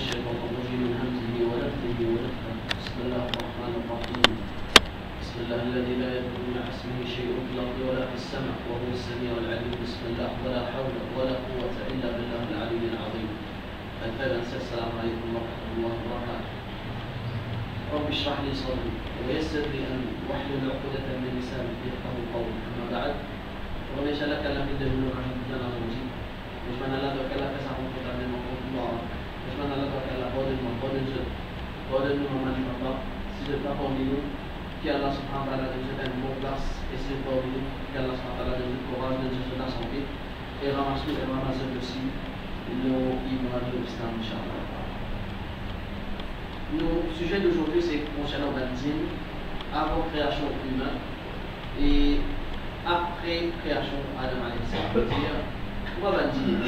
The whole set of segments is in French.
الشيطان الرجيم من همزه ونفثه ونفثه. بسم الله الرحمن الرحيم. بسم الله الذي لا يضر مع اسمه شيء في الارض ولا في السماء وهو السميع العليم. بسم الله ولا حول ولا قوه الا بالله العلي العظيم. السلام عليكم ورحمه الله وبركاته. رب اشرح لي صدري ويسر لي امري واحلل عقدة من لساني يفقهوا قولي. اما بعد وليس لك الا من دليل عن الجنه المجيد. نتمنى لك لك سامو فتعلم مقول الله. نتمنى لك la bonne moment maintenant. Si je ne pas parmi nous, qu'Allah subhanahu wa ta'ala nous donne une bonne place. Et si je ne pas parmi nous, qu'Allah subhanahu wa ta'ala nous donne le courage de nous donner la santé. Et ramasse-nous et ramasse aussi nos imams de l'Islam, Inch'Allah. Le sujet d'aujourd'hui, c'est concernant Banzin, avant création humaine et après création Adam alayhi salam. C'est-à-dire, pourquoi Banzin?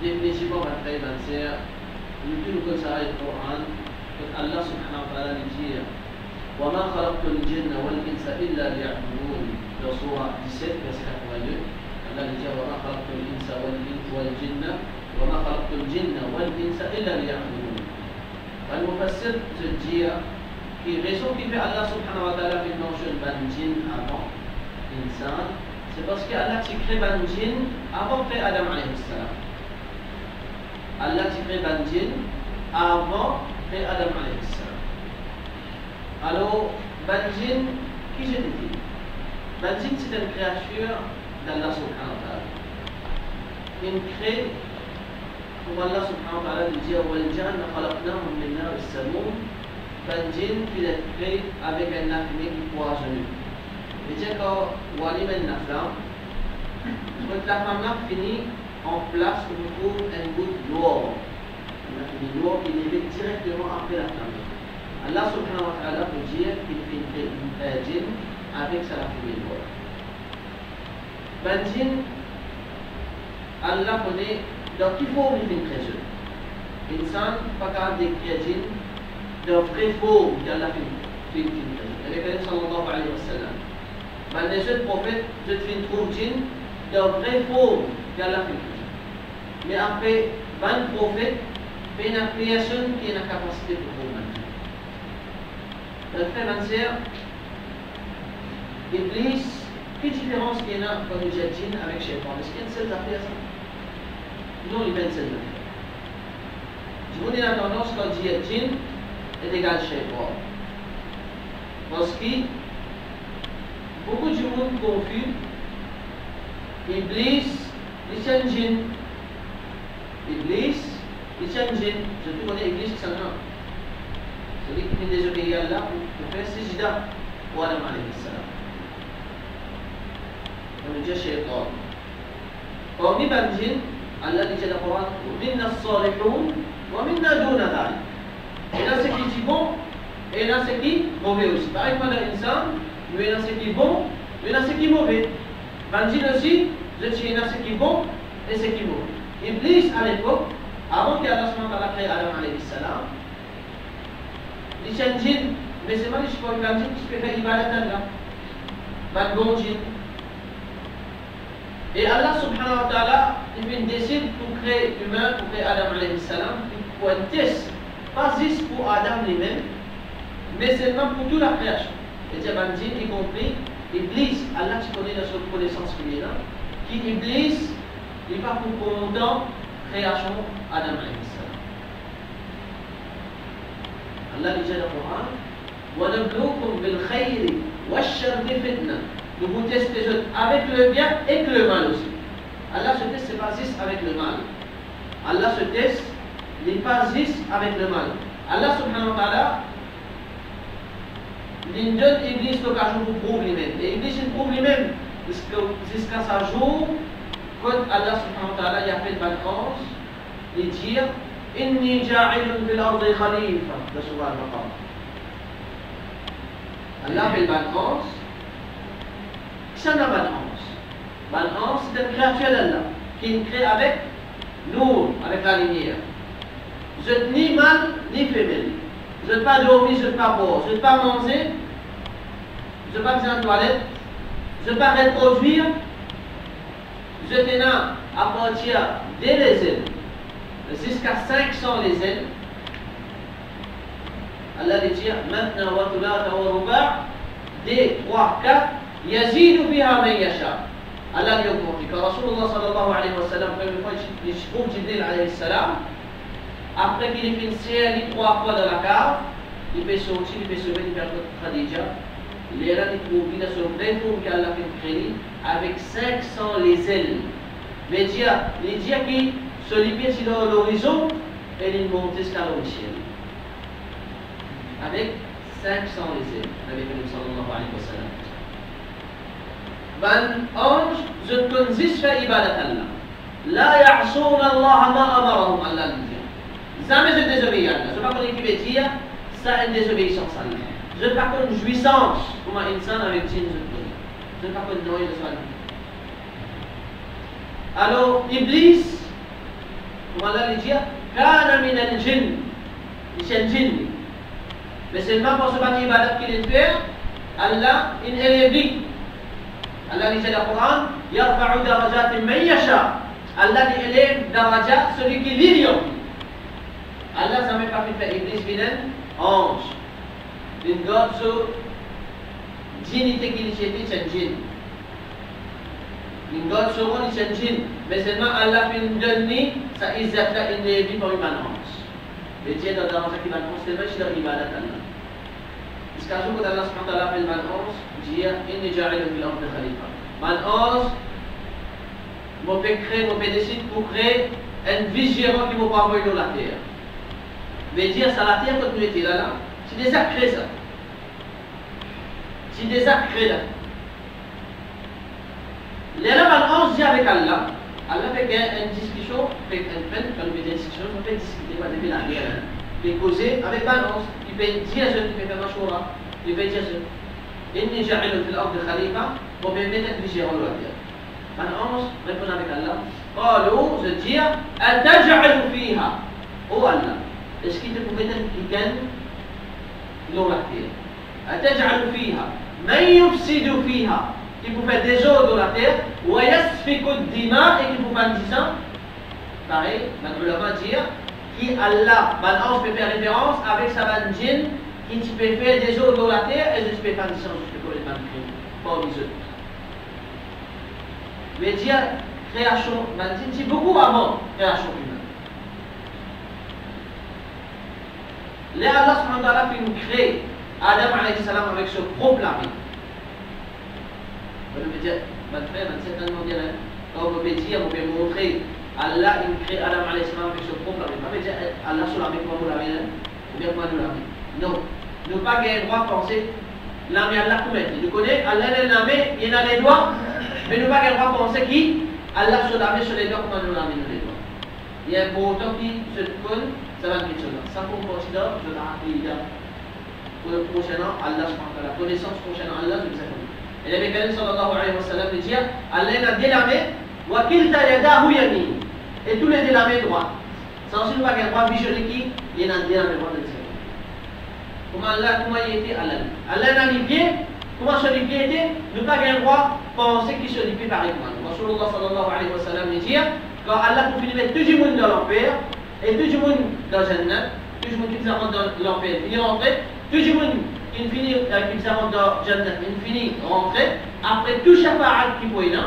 Définitivement, après Banzin, nous comme ça le Coran, Allah subhanahu wa ta'ala dit وَمَا خَلَقْتُ الْجِنَّ وَالْإِنسَ إِلَّا لِيَعْبُدُونِ dans Surah 17, verset 82. Allah dit وَمَا خَلَقْتُ الْإِنسَ وَالْجِنَّ وَمَا خَلَقْتُ الْجِنَّ وَالْإِنسَ إِلَّا لِيَعْبُدُونِ. المفسر se dit que raison qui fait Allah subhanahu wa ta'ala fait mention Banjin avant l'insan, c'est parce que Allah a créé Banjin avant créer Adam alayhi salam. Allah a créé Banjin avant créer Adam alayhi salam. Alors, Banjin, qui je te dis? Banjin, c'est une créature d'Allah subhanahu wa ta'ala. Une crée, comme Allah subhanahu wa ta'ala dit, وَالْجَنَّ خَلَقْنَاهُمْ مِنْ نَارِ السَّمُومِ. Banjin, qui est créé avec un affaire qui poisonne. C'est-à-dire que Walim el-Naflam, quand la femme finit en place, on trouve un goutte d'eau. Une eau qui est directement après la flamme. Allah subhanahu wa ta'ala peut dire qu'il fait une djinn avec sa fumée d'eau. Banjin, Allah connaît donc il faut une création. L'insan pas capable de créer djinn de vraie forme qu'Allah fait une création. Avec le sallallahu alayhi wa sallam. Mais les autres prophètes, je te trouve djinn de vraie forme qu'Allah fait une création. Mais après, 20 prophètes, fait une création qui a la capacité de faire. Le frère Manser, Iblis, quelle différence qu'il y a quand nous êtes djinn avec Shaitan? Est-ce qu'il y a une seule affaire ça? Non, il y a une seule affaire. Je vous dis la tendance quand dit djinn est égal Shaitan. Parce que beaucoup de monde confus, Iblis, il est un djinn. Iblis, il est un djinn. Je te connais Iblis qui s'en a. Celui qui fait désobéir à Allah pour faire sijda pour Adam alayhi salam. On dit Shaitan. Parmi Banjin, Allah dit dans le Coran وَمِنَّا الصَّالِحُونَ وَمِنَّا دُونَ ذَلِكَ. Et là c'est qui dit bon, et là c'est qui mauvais aussi. Pareil comme l'insan, il y en a ce qui est bon, il y en a ce qui est mauvais. Banjin aussi, il y en a ce qui est bon et ce qui est mauvais. Iblis à l'époque, avant qu'Allah a créé Adam alayhi salam, il y a un djinn, mais c'est pas un djinn qui peut faire ibadat d'Allah. Pas de bon djinn. Et Allah subhanahu wa ta'ala, il décide pour créer l'humain, pour créer Adam alayhi salam, pour un test, pas juste pour Adam lui-même, mais seulement pour toute la création. Et c'est un djinn, y compris Iblis, Allah tu connais la seule connaissance qu'il est là, qui Iblis, il n'est pas pour longtemps création Adam alayhi salam. Allah dit dans le Coran وَنَبْلُوكُمْ بِالْخَيْرِ وَالشَّرِّ فِتْنَةً. Nous vous testons avec le bien et le mal aussi. Allah se teste, c'est pas juste avec le mal. Allah se teste, il n'est pas juste avec le mal. Allah subhanahu wa ta'ala, il donne Iblis l'occasion pour prouver lui-même. Et Iblis il prouve lui-même jusqu'à ce jour, quand Allah subhanahu wa ta'ala a fait le vacances, il dit إني جاعل في الأرض خليفة. ده سورة المقام. Allah fait le balance. C'est la balance. Balance, c'est une créature d'Allah qui crée avec nous, avec la lumière. Vous n'êtes ni mâle ni femelle. Vous n'êtes pas dormi, vous n'êtes pas boire, vous n'êtes pas manger, vous n'êtes pas besoin de toilette, vous n'êtes pas reproduire. Vous êtes là à partir des ailes. jusqu'à 500 les ailes. Allah dit maintenant wa thulatha wa ruba' des 3, 4 yazidu biha man yasha. Allah lui augmente. Quand Rasulullah sallallahu alayhi wa sallam, première fois, il trouve Jibril alayhi salam, après qu'il ait fait une 3 fois dans la cave, il peut sortir, il peut sauver, il peut faire Khadija. Il est là, il trouve, il a son vrai tour qu'Allah fait créer avec 500 les ailes. Mais les dieux qui se libèrent sur l'horizon et ils montent jusqu'à le ciel. Avec 500 les ailes, avec le sallallahu alayhi wa sallam. من أنج زد كنزيس في عبادة الله لا يعصون الله ما أمرهم الله لديه jamais je désobéis à Allah je ne sais pas comment il veut dire ça une désobéissance à Allah je ne sais pas une jouissance comme un insan avec djinn je ne sais pas une noyau de soi alors Iblis comme Allah lui dit كان من الجن c'est un djinn mais seulement pour ce bâti ibadat qu'il est fait Allah il élève Allah dit dans le Coran, يرفع درجات من يشاء. Allah dit élève darajat celui qui l'ignore. Allah n'a même pas fait Iblis vilain, ange. Une God sur dignité qu'il était, c'est un djinn. Une God sur on, c'est un djinn. Mais seulement Allah fait une donner, ça izzata une vie pour une ange. Le djinn dans darajat qui va considérer chez l'ibadat Allah. Est-ce qu'un jour Allah subhanahu wa ta'ala fait le man'os, dit inni ja'ilun fil ardi khalifa. Man'os, mon père crée, mon père décide pour créer un vigérant qui va pas envoyer dans la terre. Mais dire ça la terre quand nous étions là, c'est déjà créé ça. C'est déjà créé là. Les là man'os dit avec Allah, Allah fait une discussion, fait une peine, quand nous faisons une discussion, on fait discuter pas depuis la guerre. Il fait causer avec man'os. Il fait dire à ceux qui fait mashura, il fait dire à ceux inni ja'ilun fil ardi khalifa pour permettre de viger en terre. Man'os répond avec Allah. قالوا je dis ataj'alu fiha. Oh Allah, est-ce qu'il te pouvait être qui gagne dans la terre? Ataj'alu fiha man yufsidu fiha, qui peut faire des eaux dans la terre, wa yasfiku ad-dima et qui peut faire du sang. Pareil, les ulama dire qui Allah, Man'os peut faire référence avec sa bande djinn qui peut faire des eaux dans la terre et je peux faire du sang, je peux pas pas les autres. Mais dire création, c'est beaucoup avant création humaine. Là, Allah subhanahu wa ta'ala fait nous créer Adam alayhi salam avec ce propre lami. On peut dire, mon frère, certainement dire, quand on peut dire, on peut montrer. Allah il crée Adam alayhi salam avec ce propre lami. On peut dire Allah sur la main comment vous l'avez, ou bien comment nous l'avez. Non, nous pas gagner le droit de penser l'ami Allah comment il nous connaît, Allah est l'ami, il a les doigts, mais nous pas gagner le droit de penser qui Allah sur la main sur les doigts comment nous l'avons les doigts. Il y a un bon temps qui se colle, ça va être cela. Ça qu'on considère de la aqidah. Pour le prochain an, Allah subhanahu wa ta'ala, connaissance concernant Allah, je sais pas. Et le Prophète sallallahu alayhi wa sallam dit Allah a dit la main, wa kilta yadahu yamin. Et tous les deux la main droite. Sans aussi nous pas gagner le droit de visionner qui il y a un dit la main droite de Dieu. Comment Allah, comment il était Allah. Allah a dit pied, comment ce pied était, nous pas gagner le droit de penser qu'il se pied par exemple. Rasulullah sallallahu alayhi wa sallam dit quand Allah pour finir mettre tout le monde dans l'enfer et tout le monde dans Jannah, tout le monde qui rentre dans l'enfer, il rentrer, tout le monde qui finit qui rentre dans Jannah, il finit rentrer, après tout shafa'at qui peut y aller,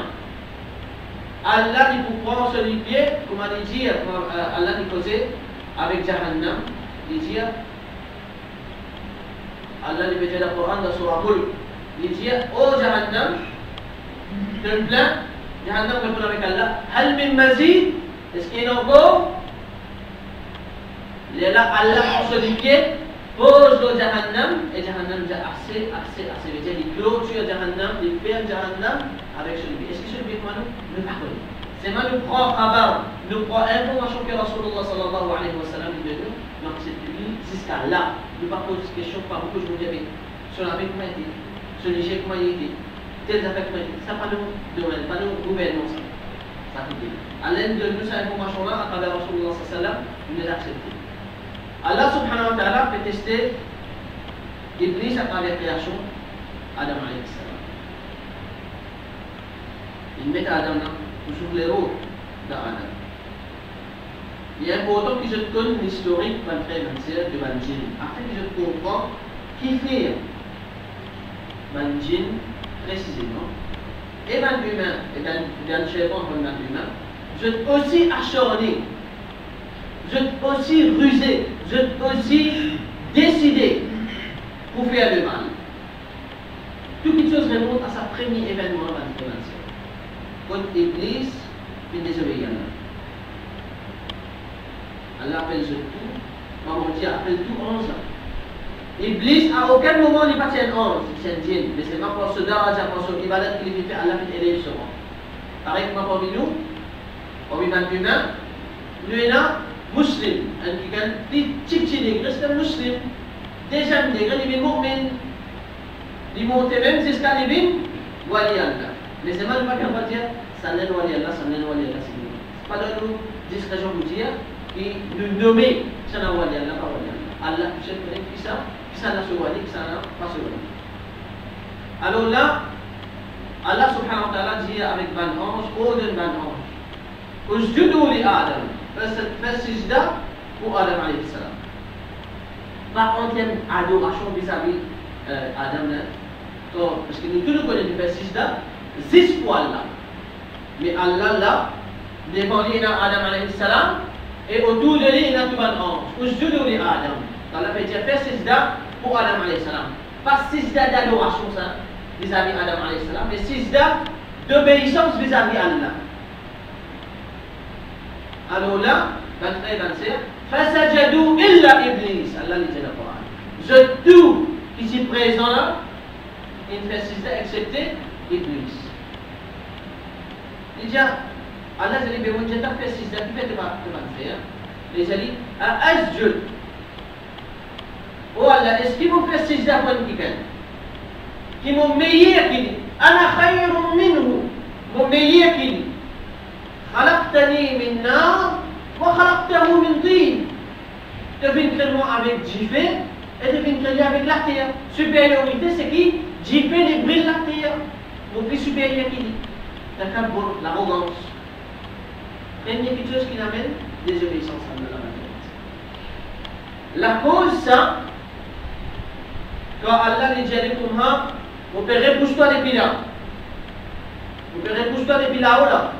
Allah il vous prend sur les pieds, comme il dit, Allah il causait avec Jahannam, il dit, Allah il dit dans le Coran dans Surah Mulk, il dit, oh Jahannam, tu te plains, Jahannam répond avec Allah, Hal min mazid, est-ce qu'il y a encore? Il est là, Allah prend sur les pieds, pose le Jahannam, et Jahannam dit assez, veut dire il clôture Jahannam, il ferme Jahannam avec celui. Est-ce que celui qui nous pas connu? C'est moi nous prend khabar, nous prend information que Rasulullah sallallahu alayhi wa sallam dit de nous, donc c'est lui jusqu'à là. Nous pas poser cette question, pas beaucoup je vous dis, sur la vie comment il était, sur le Niger comment il était, telles affaires comment il était, ça pas nous domaine, pas nous gouvernement ça. Ça fait dire. À l'aide de nous cette information-là, à travers Rasulullah sallallahu alayhi wa sallam, nous les acceptons. Allah subhanahu wa ta'ala peut tester Iblis à travers la création Adam alayhi salam. Il met Adam là, toujours les rôles d'Adam. Il est important que je connaisse l'historique de Banjin, afin que je comprenne qui fait Banjin précisément. Et ban humain, et dans le chef-on comme ban humain, je suis aussi acharné, je suis aussi rusé, je suis aussi décidé pour faire le mal. Toute chose remonte à sa premier événement dans la prévention. Quand l'Église est désobéie à Allah appelle je tout, maman dit appelle tout 11 ans. Iblis à aucun moment il pas tient 11, c'est un djinn, mais c'est ma force d'argent, ma force d'ibadat qu'il fait Allah fait élève sur moi. Pareil que ma parmi nous, parmi les humains, nous sommes musulmans, qui ont des petits nègres, c'est musulmans, des jeunes nègres, ils sont mu'min, ils montent même jusqu'à l'ibn, wali Allah. Mais c'est mal pas qu'on va dire, ça n'est wali Allah, ça n'est wali Allah, c'est pas de nous discrétion vous dire, qui nous nommer, ça n'est wali Allah, pas wali Allah. Allah, tu sais, qui ça? Qui ça n'a ce wali, qui ça n'a pas ce wali. Alors là, Allah subhanahu wa ta'ala dit avec ban ange, ordonne ban ange, usjudu li Adam, fais sijda pour Adam alayhi salam. Pas entière adoration vis-à-vis Adam, parce que nous tous nous connaissons faire sijda, 6 fois là. Mais Allah là, devant lui, il y a Adam alayhi salam, et autour de lui, il y a tout ban ange, usjudu li Adam. Allah fait dire, fais sijda pour Adam alayhi salam. Pas sijda d'adoration, ça. Vis-à-vis Adam alayhi salam, mais sijda d'obéissance vis-à-vis Allah. Alors là, 23 et 27, Fasajadu illa Iblis, Allah dit dans le Coran. Je tout ici présent là, il fait sijda excepté Iblis. Il dit, Allah dit, mais moi j'ai fait sijda, tu fais de faire. Il dit, Asjud. Oh Allah, est-ce qu'il vous fait sijda pour quelqu'un? Qui m'ont meilleur qu'il dit. Ana khayrun minhu. Mon meilleur qu'il dit. Khalaqtani min nar wa khalaqtahu min tin. Devine créer avec Jifé et devine créer avec la terre. Supériorité, c'est qui? Jifé les brille la terre. Mon plus supérieur qu'il dit. Takabur, l'arrogance. Première quelque chose qui l'amène, désobéissance à Allah. La cause, ça, quand Allah les dit à l'étournement, vous pouvez repousse-toi depuis là. Vous pouvez repousse-toi depuis là-haut là.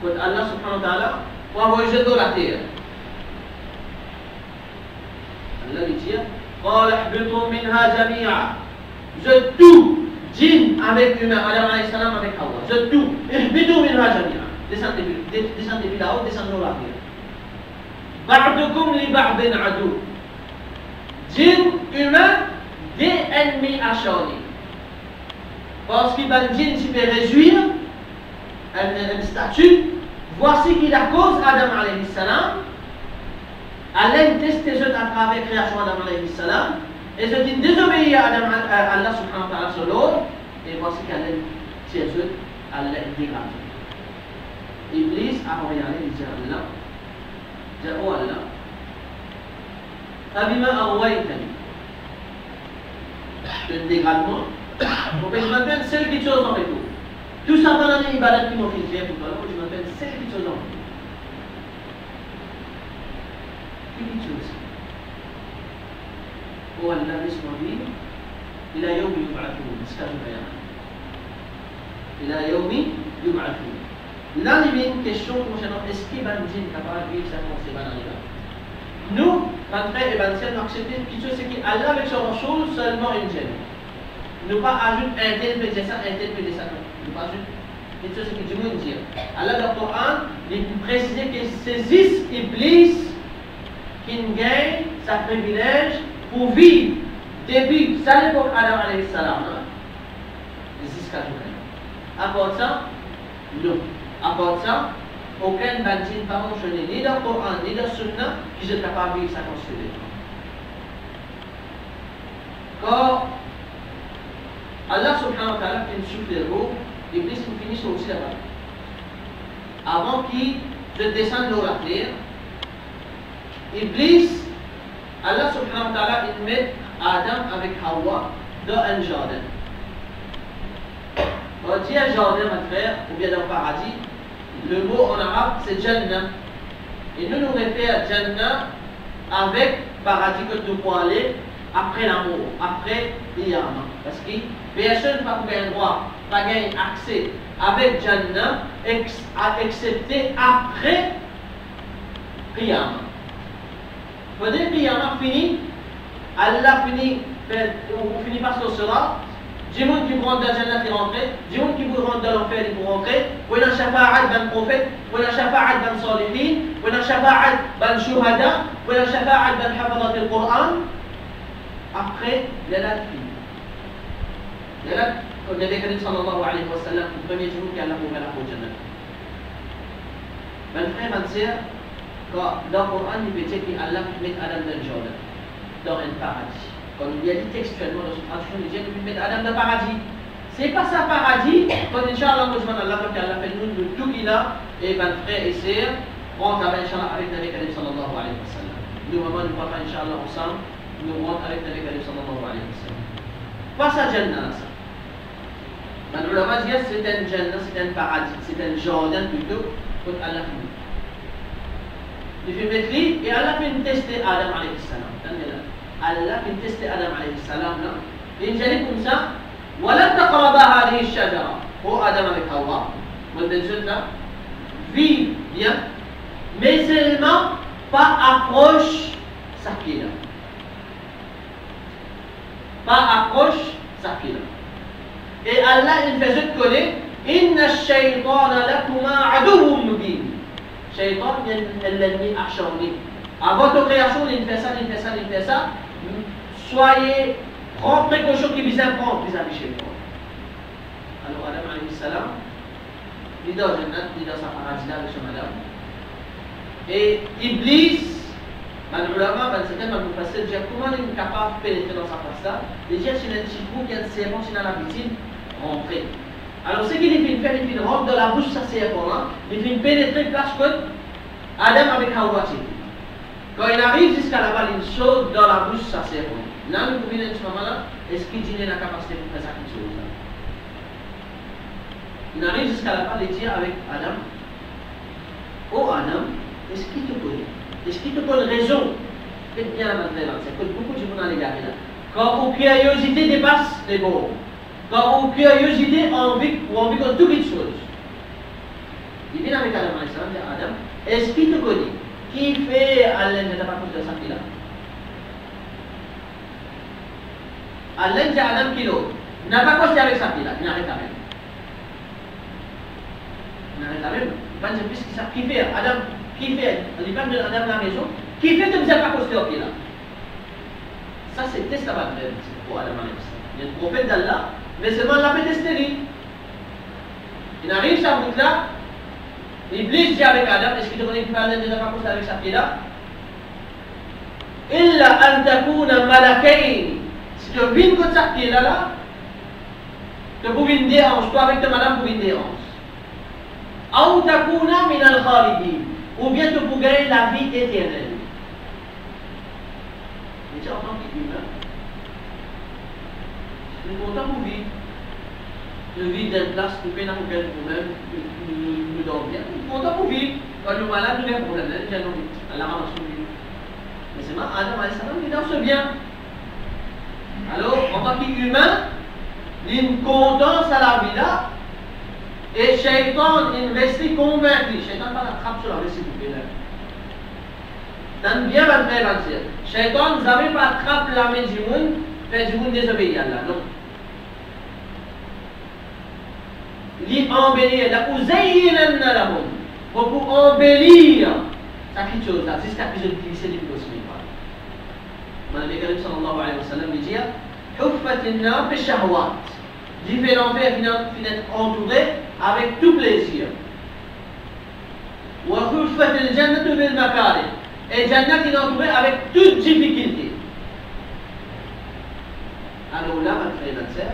Quand Allah subhanahu wa ta'ala, pour envoyer dans la terre. Allah lui dit, قال اهبطوا منها جميعا. Je tout, djinn avec humain, Adam alayhi salam avec Hawa. Je tout, اهبطوا منها جميعا. Descendez depuis là-haut, descendez dans la terre. بعضكم لبعض عدو. Djinn, humain, des ennemis acharnés. Parce qu'il va dire qu'il peut réjouir un statut. Voici qui la cause Adam alayhi salam. Allah teste les autres à travers la création d'Adam alayhi salam. Et je dis désobéir à Allah subhanahu wa ta'ala sur l'autre. Et voici qu'Allah tient les autres, Allah dégrade. Iblis a regardé et dit à Allah, dit oh Allah, Abima Arwaïtani. Le dégradement. Donc je m'appelle celle qui chose en retour. Tout ça va dans les ibadats qui m'ont fait faire tout à l'heure, je m'appelle celle qui chose en retour. Qui chose? Oh Allah, laisse-moi vivre. Il a yomi yub'athoun, c'est ce que je vais dire. Il a yomi yub'athoun. Là, il y a une question concernant est-ce qu'il va nous dire capable de vivre ça quand c'est pas dans les ibadats? Nous, quand frère et Bantiel, nous acceptons une petite chose, c'est qu'Allah avec son chose seulement une gêne. Nous pas ajouter un tel peut dire ça, un tel peut dire ça. Nous pas ajouter une chose, c'est que Dieu nous dit. Allah dans le Coran, il précise que c'est 10 Iblis qui gagnent sa privilège pour vivre depuis ça l'époque Adam alayhi salam. 10 cas de à part ça, non. À part ça, aucun bandit pas mentionné ni dans le Coran ni dans le Sunna qui est capable de vivre sa constitution. Quand Allah subhanahu wa ta'ala fait une souffle de l'eau, Iblis finit aussi là-bas. Avant qu'il descende dans la terre, Iblis, Allah subhanahu wa ta'ala, il met Adam avec Hawa dans un jardin. On dit un jardin, mon frère, ou bien dans le paradis. Le mot en arabe c'est Jannah. Et nous nous référons à Jannah avec paradis que nous pouvons aller après l'amour, après l'Iyama. Parce que personne n'a pas droit, pas accès avec Jannah, excepté après Qiyamah. Vous dire Qiyamah fini, Allah finit par ce sera. Du monde qui rentre dans la Jannah qui rentre, du monde qui rentre dans l'enfer qui peut rentrer, ou il y a shafa'at d'un prophète, ou il y a shafa'at d'un salihin, ou il y a shafa'at d'un shuhada, ou il y a shafa'at d'un hafadat al-Qur'an. Après, l'Allah finit. L'Allah, comme Nabi Karim sallallahu alayhi wa sallam, le premier jour qu'Allah ouvert la porte de Jannah. Mes frères, mes sœurs, quand dans le Coran, il dit qu'Allah met Adam dans le Jordan, dans un paradis. Comme il a dit textuellement dans son traduction, il dit qu'il met Adam dans le paradis. C'est pas ça paradis, quand Inch'Allah, Allah fait nous tout qu'il a, et mes frères et sœurs, rentrent avec Inch'Allah avec Nabi Karim sallallahu alayhi wa sallam. Nous, maman, nous parlons Inch'Allah ensemble, nous rentrons avec Nabi Karim sallallahu alayhi wa sallam. Pas ça, Jannah, ça. Mais le ulama dit c'est un Jannah, c'est un paradis, c'est un Jordan plutôt, comme Allah fait. Il fait mettre lui, et Allah fait tester Adam alayhi salam. Allah fait tester Adam alayhi salam là. Et il dit comme ça, وَلَا تَقْرَبَا هَذِهِ الشَّجَرَةِ. Oh Adam avec Hawa, mon jeune là, vive bien, mais seulement pas approche sa pied là. Pas approche sa pied là. Et Allah il fait juste connaître, Inna ash-shaytana lakuma aduwwun mubin. Shaytan est l'ennemi acharné. À votre création, il fait ça, il fait ça, il fait ça. Soyez, prendre précaution qui vous apprend vis-à-vis Shaytan. Alors Adam alayhi salam, il est dans Jannat, il est dans sa paradis là avec son madame. Et Iblis, malheureusement, certains nous passer dire comment il est capable de pénétrer dans sa place là. Il dit c'est un petit trou qui a un serpent, c'est dans la victime, rentrer. Alors ce qu'il fait faire, il rentre dans la bouche de sa serpent là, il fait pénétrer place que Adam avec Hawa. Quand il arrive jusqu'à là-bas, il saute dans la bouche de sa serpent. Là, nous pouvons dire à ce moment-là, est-ce qu'il dit la capacité de faire ça quelque chose là? Il arrive jusqu'à là-bas, il dit avec Adam, oh Adam, est-ce qu'il te connaît? Est-ce qu'il te donne raison? Faites bien maintenant, c'est que beaucoup de gens à l'égard là. Quand vos curiosités dépassent les bords, quand vos curiosités ont envie de toute chose. Il vient avec Adam alayhi salam, dit Adam, est-ce qu'il te connaît? Qui fait Allah ne t'a pas posé ça là? Allah dit Adam kilo, n'a pas posé avec sa fille là, il n'arrête pas même. Il n'arrête pas même. Il va dire puisqu'il sait qui fait Adam. Qui fait, il parle de Adam la maison, qui fait que vous n'avez pas posté au pied là. Ça c'est test à battre pour Adam alayhi salam. Il y a le prophète d'Allah, mais seulement Allah fait tester lui. Il arrive sa route là, Iblis dit avec Adam, est-ce qu'il te connaît qu'il ne n'a pas posté avec sa pied là? Illa an takuna malakain. Si tu viens de sa pied là, tu peux venir dérange, toi avec ta madame pour venir dérange. Ou takuna min al-khalidin. Ou bien tu peux gagner la vie éternelle. Mais tu es en tant qu'humain. Tu es content pour vivre. Tu vis dans une place, tu fais n'importe quel problème, tu dors bien. Tu es content pour vivre. Quand nous sommes malades, nous avons des problèmes. Allah m'a sauvé. Mais c'est moi, Adam alayhi salam, il danse bien. Alors, en tant qu'humain, il y a une contence à la vie là. Et Shaitan, il reste convaincu. Shaitan va l'attraper sur la réciproque. T'as bien va faire mentir. Shaitan, vous n'avez pas attrapé la main du monde, fait du monde désobéir là. Non. Il embellir là. Vous ayez la monde. Pour embellir ça quelque chose là, jusqu'à ce que je glisse du cosmique. Nabi Karim sallallahu alayhi wa sallam dit Huffat an-nar bi shahwat. Il fait l'enfer finit entouré avec tout plaisir. Wa huffat al-jannatu bil makari. Et Jannat est entouré avec toute difficulté. Alors là, ma frère et ma sœur,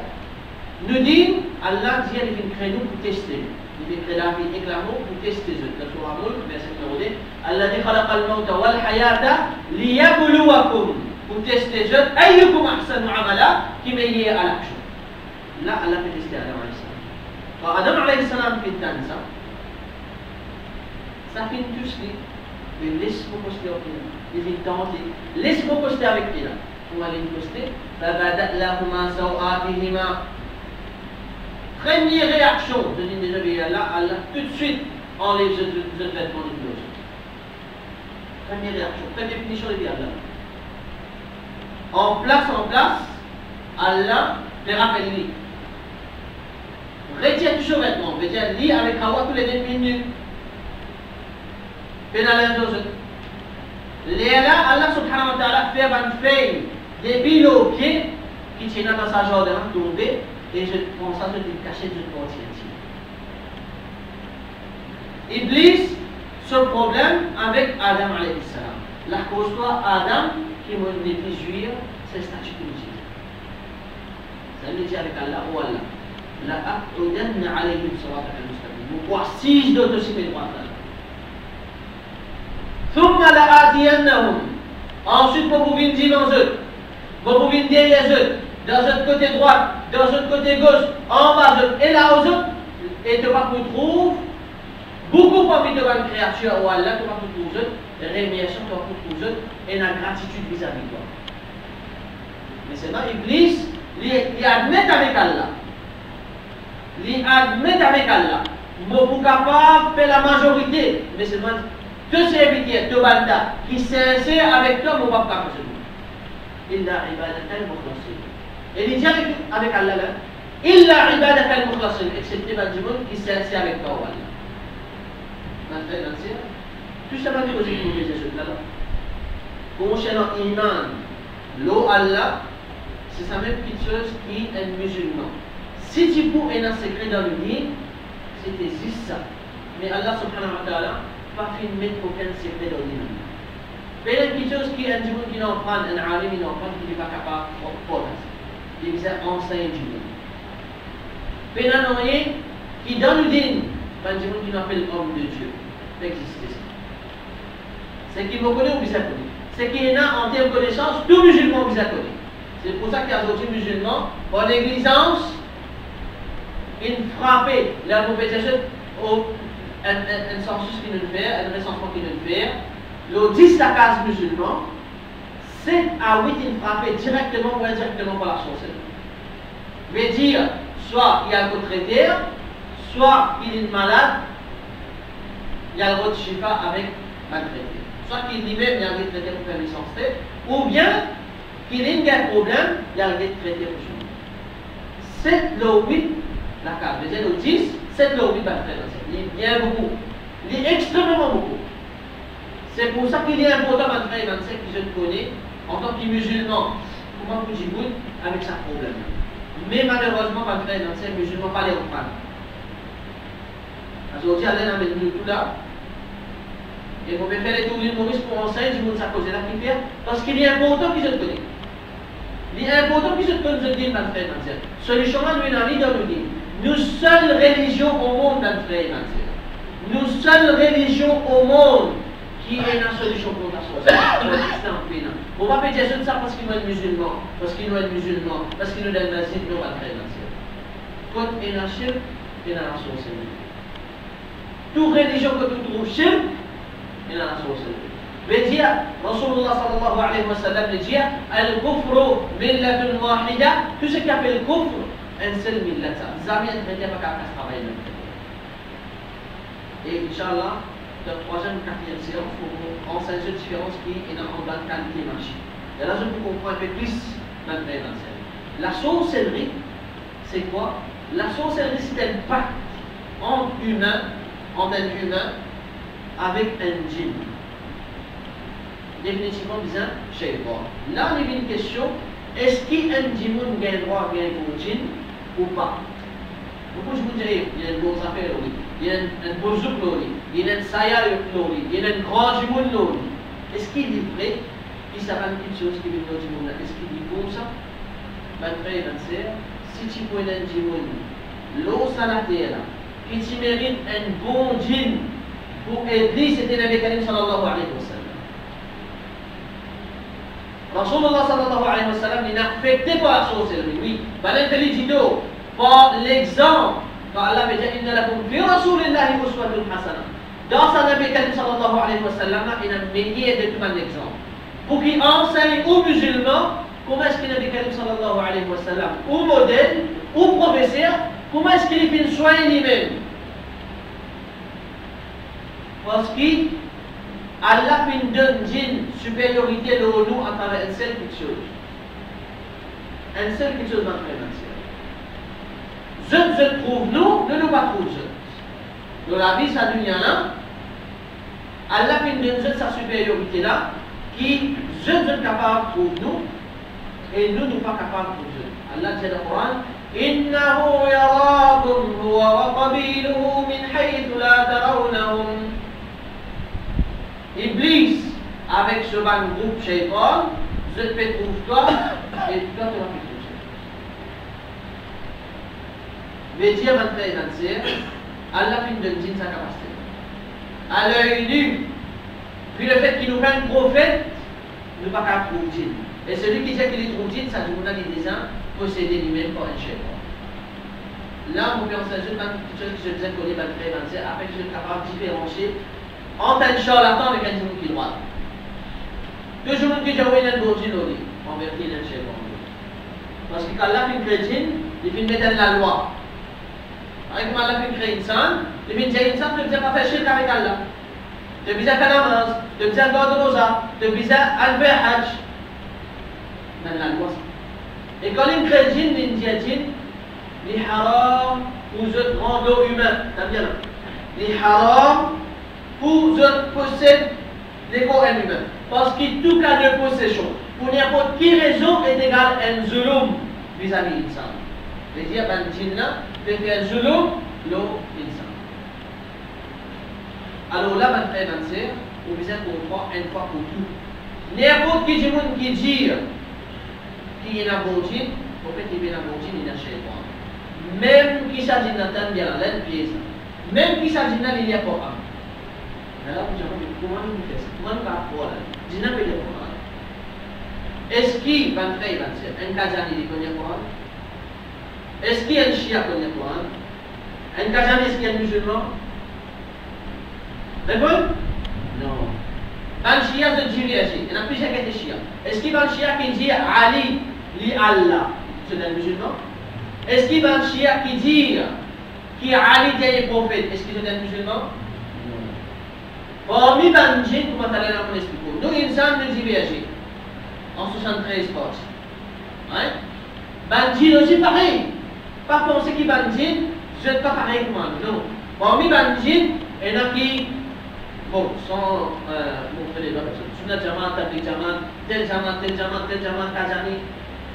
nous dit, Allah dit, il fait une créneau pour tester. Il fait créer la vie éclairement pour tester eux. Dans Surah Mulk, verset numéro 10, Allah dit, khalaqa al-mawta wal hayata liyabluwakum. Pour tester eux, ayyukum ahsanu amala, qui meilleur à l'action. Là, Allah fait tester Adam alayhi salam. Quand Adam alayhi salam fait ça fait une touche. Mais laisse-moi poster au pied. Il dit tenter. Laisse-moi poster avec pied là. On va aller poster. Première réaction, je dis déjà, Allah tout de suite enlève ce vêtement de close. Première réaction, première punition de Allah. En place, Allah les rappelle lui. Retire tout ce vêtement, retire lui avec Hawa tous les 2 minutes. Pénalise nos autres. Là, Allah subhanahu wa ta'ala fait une feuille des billes aux pieds qui tiennent dans sa jardin tombée et je pense à ce qu'il cachait du portier. Iblis, ce problème avec Adam alayhi salam. La cause toi, Adam, qui m'a dit jouir, c'est le statut politique. Ça veut dire avec Allah ou Allah. La aq'udanna alayhim siratak al-mustaqim. Vous voici d'autocipé droit. Thumma la'atiyannahum. Ensuite, vous pouvez dire dans eux. Vous pouvez dire les eux. Dans un côté droit, dans un côté gauche, en bas d'eux, et là aux autres. Et tu vas vous trouver beaucoup parmi de bonnes créatures ou Allah, tu vas vous trouver rémission, tu vas vous trouver et la gratitude vis-à-vis de toi. Mais c'est là, Iblis, il admet avec Allah. Il admet avec Allah. Vous capable de faire la majorité, mais c'est moi, que c'est éviter, te banda, qui sincère avec toi, vous ne pouvez pas faire ça. Illa ibadat al-mukhlasin. Et il dit avec Allah là, Illa ibadat al-mukhlasin, excepté le monde qui sincère avec toi, Allah. Maintenant, tout ça va te poser une question là. Concernant l'iman, l'eau Allah, c'est sa même petite chose qui est musulman. Si tu peux un secret dans le lit, c'était juste ça. Mais Allah subhanahu wa ta'ala pas fait mettre aucun secret dans le lit. Mais une petite chose qui est un monde qui n'en prend, un alim qui n'en prend, qui n'est pas capable de faire. Il est enseigne du monde. Mais un rien qui dans le lit, un monde qui n'appelle homme de Dieu. Ça existe. C'est qui me connaît ou vous connaît. C'est qui est en termes de connaissance, tout musulman vous connaît. C'est pour ça qu'il y a d'autres musulmans, en négligence, ils frappent la mauvaise chose un census qui nous fait, un recensement qui nous fait. Le 10 à 15 musulmans, 7 à 8 ils frappent directement ou indirectement par la sorcellerie. Veut dire, soit il y a le traiteur, soit il est malade, il y a le droit de chifa avec un traité. Soit qu'il lui-même, il y a un traité pour faire les santé, ou bien qu'il ait un problème, il y a un traité pour lui. 7 le 8, la carte, le 10, 7 le 8 va faire. Il est bien beaucoup. Il est extrêmement beaucoup. C'est pour ça qu'il est important de faire 25 que je connais en tant que musulman. Comment vous dites avec ce problème. Mais malheureusement, quand faire 25 musulmans, pas les reprendre. Parce qu'aujourd'hui, Allah a mis tout là. Et vous pouvez faire les tours d'une Maurice pour enseigner, je vous ça cause là qui fait. Parce qu'il est important qu'ils se connaissent. Il est important qu'ils se connaissent, je dis, dans le frère et solution là, nous avons dans le dit. Nous seules religions au monde, dans le frère et nous seules religions au monde qui est la solution pour la société. On va pas dire ça parce qu'ils sont musulmans, parce qu'ils sont musulmans, parce qu'ils sont dans le nazisme, nous va faire quand il y a un chef, il y a la société. Toute religion que tu trouves chef, il y a la société. veut dire, Rasulullah sallallahu alayhi wa sallam veut dire, al-kufru millatun wahida, tout ce qui appelle kufr, un seul millata. Jamais un chrétien va pas travailler. Et Inch'Allah, dans la troisième ou quatrième séance, on enseigner cette différence qui est dans la qualité marché. Et là, je peux comprendre un peu plus maintenant. La sorcellerie, c'est quoi? La sorcellerie, c'est un pacte entre un humain, avec un djinn. Définitivement, disant, chez moi. Là, on a une question, est-ce qu'un djinn a le droit à gagner un djinn ou pas? Pourquoi je vous dirais, il y a une grosse affaire, oui. Il y a un beau zouk, il y a un sayar, il y a un grand djinn. Est-ce qu'il est vrai? Il s'appelle une petite chose qui vient dans le djinn. Est-ce qu'il est bon ça? Ben, frère et ben, sœur, si tu prends un djinn, l'eau salataire, qui tu mérites un bon djinn, pour aider, c'était Nabi Karim sallallahu alayhi wa sallam. Rasulullah sallallahu alayhi wa sallam n'est affecté par la sorcellerie. Oui, par l'exemple, quand Allah veut dire inna lakum fi rasulillahi uswatun hasana. dans sa Nabi Karim sallallahu alayhi wa sallam, il a meilleur de tout un exemple. Pour qu'il enseigne aux musulmans comment est-ce qu'il Nabi Karim sallallahu alayhi wa sallam, au modèle, au professeur, comment est-ce qu'il fait soigner lui-même. Parce qu'Allah fait une supériorité de nous à travers une seule quelque chose. Une seule quelque chose dans le je trouve nous, ne nous pas trouve je. Dans la vie, ça devient là. Allah fait une sa supériorité là, qui je capable de trouver nous, et nous ne pas capables de trouver. Allah dit dans le Coran, إنه يراكم هو وقبيله من حيث لا ترونهم. Iblis, avec ce ban groupe Shaitan, je te fais trouver toi, et toi tu vas faire trouver. Mais Dieu va te faire mentir, Allah fait de dire sa capacité. À l'œil nu, puis le fait qu'il nous prenne prophète, nous ne pouvons pas trouver Dieu. Et celui qui dit qu'il est trouve Dieu, ça nous donne des gens posséder lui-même pour un Shaitan. Là, on peut enseigner une chose que je disais qu'on est mal fait mentir, afin que je sois capable de différencier entre un charlatan et un qui est droit. Tout le monde qui dit oui, il y a un bon Dieu, en vérité, il y a un Shaitan. Parce que quand Allah fait une chrétienne, il fait mettre la loi. Par exemple, Allah fait créer une sainte, il fait dire une sainte, tu ne pas faire shirk avec Allah. Tu ne faire namaz, tu ne faire garder rosa, tu ne faire alber hajj. Dans la loi. Et quand une chrétienne, une diatine, les haram pour eux rendre humain, t'as bien là. Les haram pour eux possèdent les corps humains. Parce que tout cas de possession, pour n'importe quelle raison, est égal à un zulum vis-à-vis de ça. C'est-à-dire, ben, jinna, fait un zulum, l'eau, l'insan. Alors là, ben, frère, ben, c'est, on vient qu'on croit une fois pour tout. N'importe qui dit qu'il y a un bon djinn, au fait, il y a un bon djinn, il y a un shaitan. Même qui s'agit d'entendre bien la pièce, même qui s'agit d'entendre il y a pas un. Alors, vous avez dit, comment nous faisons ça? Comment nous faisons ça? Djinn a fait le Coran. Est-ce qu'il va faire un Kajani qui connaît le Coran? Est-ce qu'il y a un Shia qui connaît le Coran? Un Kajani, est-ce qu'il y a un musulman? Réponds? Non. Un Shia, c'est Djinn, il y en a plusieurs qui sont Shia. Est-ce qu'il y a un Shia qui dit Ali, li Allah? C'est un musulman? Est-ce qu'il y a un Shia qui dit qui Ali est prophète? Est-ce qu'il est un musulman? Non. Parmi les djinns, comment tu allais nous expliquer? Nous, insan, nous divergés en 73 postes. Hein? Les aussi pareil. Pas penser qu'il y a des djinns, je ne suis pas pareil que moi. Non. Parmi les djinns, il y en a qui, bon, sans montrer les noms, Sunna Jamaat, Tabligh Jamaat, tel Jamaat, tel Jamaat, tel Jamaat, Kajani.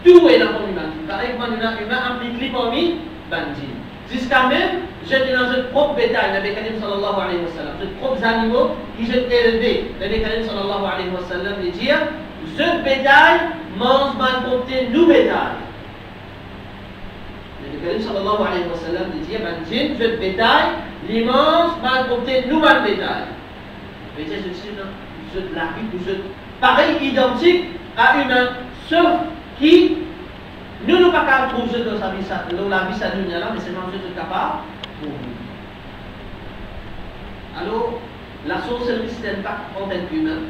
Tout est là pour nous. Pareil, quand nous avons impliqué parmi bandits. Jusqu'à même, j'étais dans notre propre bétail, le Karim sallallahu alayhi wa sallam, notre propres animaux qui sont élevés. Le Karim sallallahu alayhi wa sallam dit dire, ce bétail mange mal porté nous bétail. Le Karim sallallahu alayhi wa sallam dit dire, bandits, ce bétail, les mange mal porté nous mal bétail. Mais c'est la vie, vous êtes pareil, identique à humain, sauf qui nous ne pouvons pas trouver dans la vie ça dunya là, mais c'est non nous capable pour nous. Alors, la sorcellerie c'est un pacte entre un humain,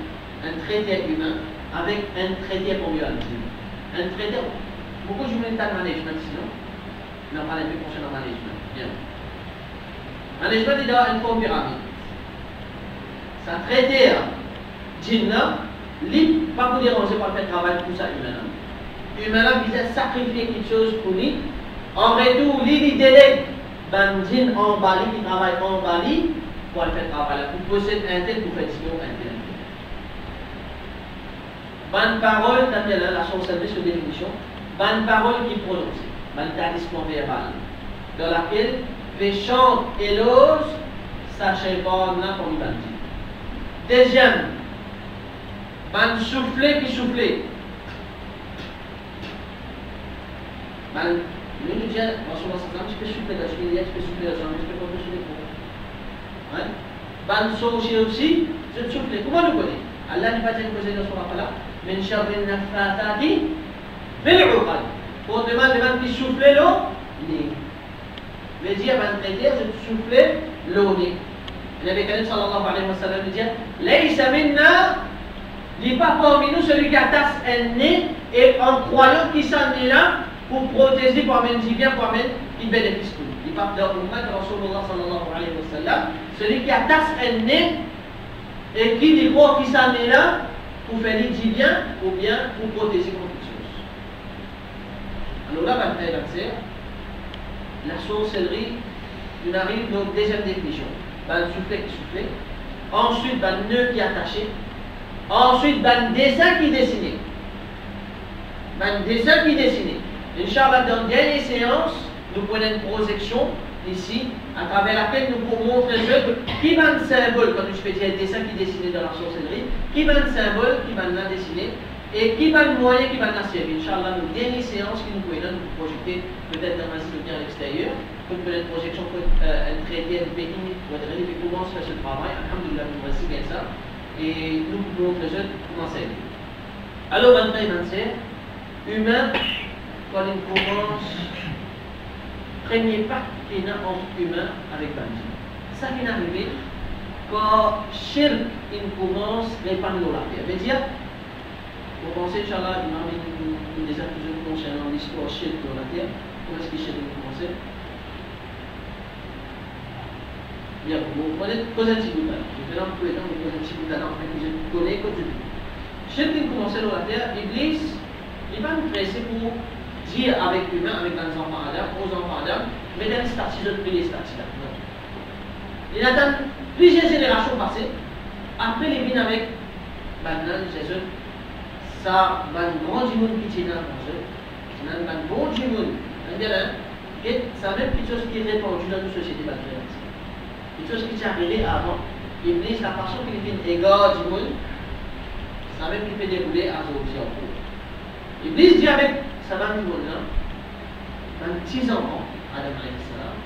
un traité humain, avec un traité mondial. Un traité. Pourquoi je mets dans le management sinon? Non, pas la plus prochaine en management. Bien. Management est dans une forme pyramide. Ça traité djinn, lui, pas pour déranger par le travail pour ça humain. Humain vise à sacrifier quelque chose pour lui. En retour, lui délègue un djinn en Bali qui travaille en Bali pour le faire travail. Pour posséder un tel, pour faire sinon un tel. Bonne parole, la sorcellerie sur définition, bonne parole qui prononce, bonne talisman verbal, dans laquelle les chants et l'ose, sachez pas là pour lui. Deuxième, bonne souffler puis souffler. Nous nous disons, je peux souffler dans ce qu'il y a, je peux souffler dans ce qu'il y a, je peux pas souffler pour vous. Ban sorcier aussi, je souffle. Comment nous connaissons? Allah n'est pas dit que dans son rapport min sharri nafatati fil uqad. Pour demander qui souffler l'eau, mais dire ban traiter, je souffler l'eau. Le Nabi Karim sallallahu alayhi wa sallam dit Laysa minna, dit pas parmi nous celui qui attache un nez et en croyant qu'il s'en est là pour protéger, pour amener du bien, pour amener une bénéfice pour nous. Il parle de Ummah de Rasulullah sallallahu alayhi wa sallam, celui qui attache un nez et qui dit quoi qu'il s'en est là pour faire du bien ou bien pour protéger contre quelque chose. Alors là, la sorcellerie, on arrive à notre deuxième définition. Le soufflet qui soufflait, ensuite le nœud qui est attaché, ensuite le dessin qui est dessiné. Le dessin qui est dessiné. Inch'Allah, dans la dernière séance, nous prenons une projection ici, à travers laquelle nous pouvons montrer qui va le symbole, quand je fais dire dessin qui est dessiné dans la sorcellerie, qui va le symbole, qui va le dessiner, et qui va le moyen, qui va le servir. Inch'Allah, nos dernières séances qui nous pouvons nous projeter, peut-être dans un site bien à l'extérieur, pour une projection pour un traité, un pays, pour être réalisé, comment se fait ce travail. Alhamdulillah, nous voici bien ça, et nous pouvons montrer comment c'est. Alors, maintenant, c'est humain, quand il commence, premier pas qu'il y a entre humain avec Banji. Ça qui est arrivé quand Shirk commence à répandre la terre. C'est-à-dire, vous pensez, Inch'Allah, il m'a mis des accusés concernant l'histoire Shirk dans la terre. Comment est-ce que Shirk a commencé? Bien, vous prenez cause un petit bout de temps. Je vais dans tous les temps, vous posez un petit bout de temps, afin que je connais quand je dis. Shirk a commencé dans la terre, Iblis, il va nous presser pour dire avec l'humain, avec les enfants Adam, aux enfants Adam, mais dans les statuts, je prie les statuts. Il attend plusieurs générations passées, après les vignes avec Banan, Jésus, ça va un grand monde qui tient dans le monde, un bon monde, et ça même quelque chose qui est répandu dans nos sociétés matérialistes. Quelque chose qui est arrivé avant, Iblis, la façon qu'il fait égard du monde, ça même qui fait dérouler à son cours. Iblis dit avec ça va du monde là, un petit enfant, Adam alayhi salam,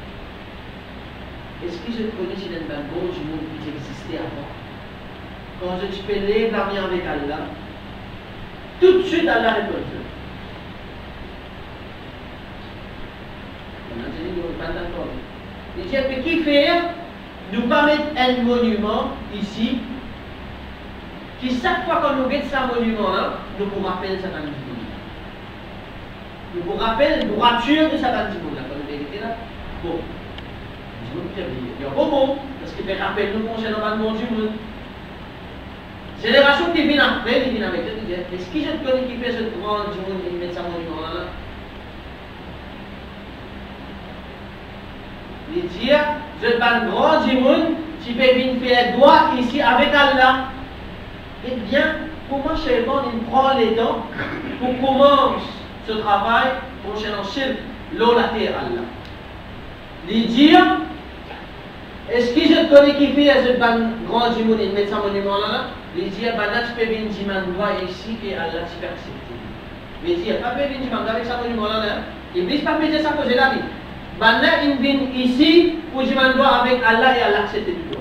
est-ce que je connais si un bon du monde qui existait avant? Quand je peux lever la main avec Allah, tout de suite Allah répond. Il dit que qui fait nous pas mettre un monument ici, qui chaque fois qu'on nous met ce monument là, nous vous rappelle ça dans le monde. Nous vous rappelle la droiture de Satan du monde, la vérité là. Bon, il y a un bon, parce qu'il fait rappel nous concernant le monde du monde. Génération qui vient après, il vient avec eux, il dit est-ce que je connais qui fait ce grand du monde, il met ça monument là? Il dit je parle grand du monde, tu peux venir faire droit ici avec Allah. Eh bien, comment Shaitan il prend les temps pour commencer ce travail concernant Shirk, l'eau, la terre, Allah. Il dit est-ce que je connais qui fait ce grand du monde, il met ça monument là? Il dit là tu peux venir dire man ici et Allah tu peux accepter. Mais il dit pas peux venir dire avec ça monument là. Il dit pas payer ça pour la vie. Maintenant il vient ici pour dire avec Allah et Allah accepter du tout.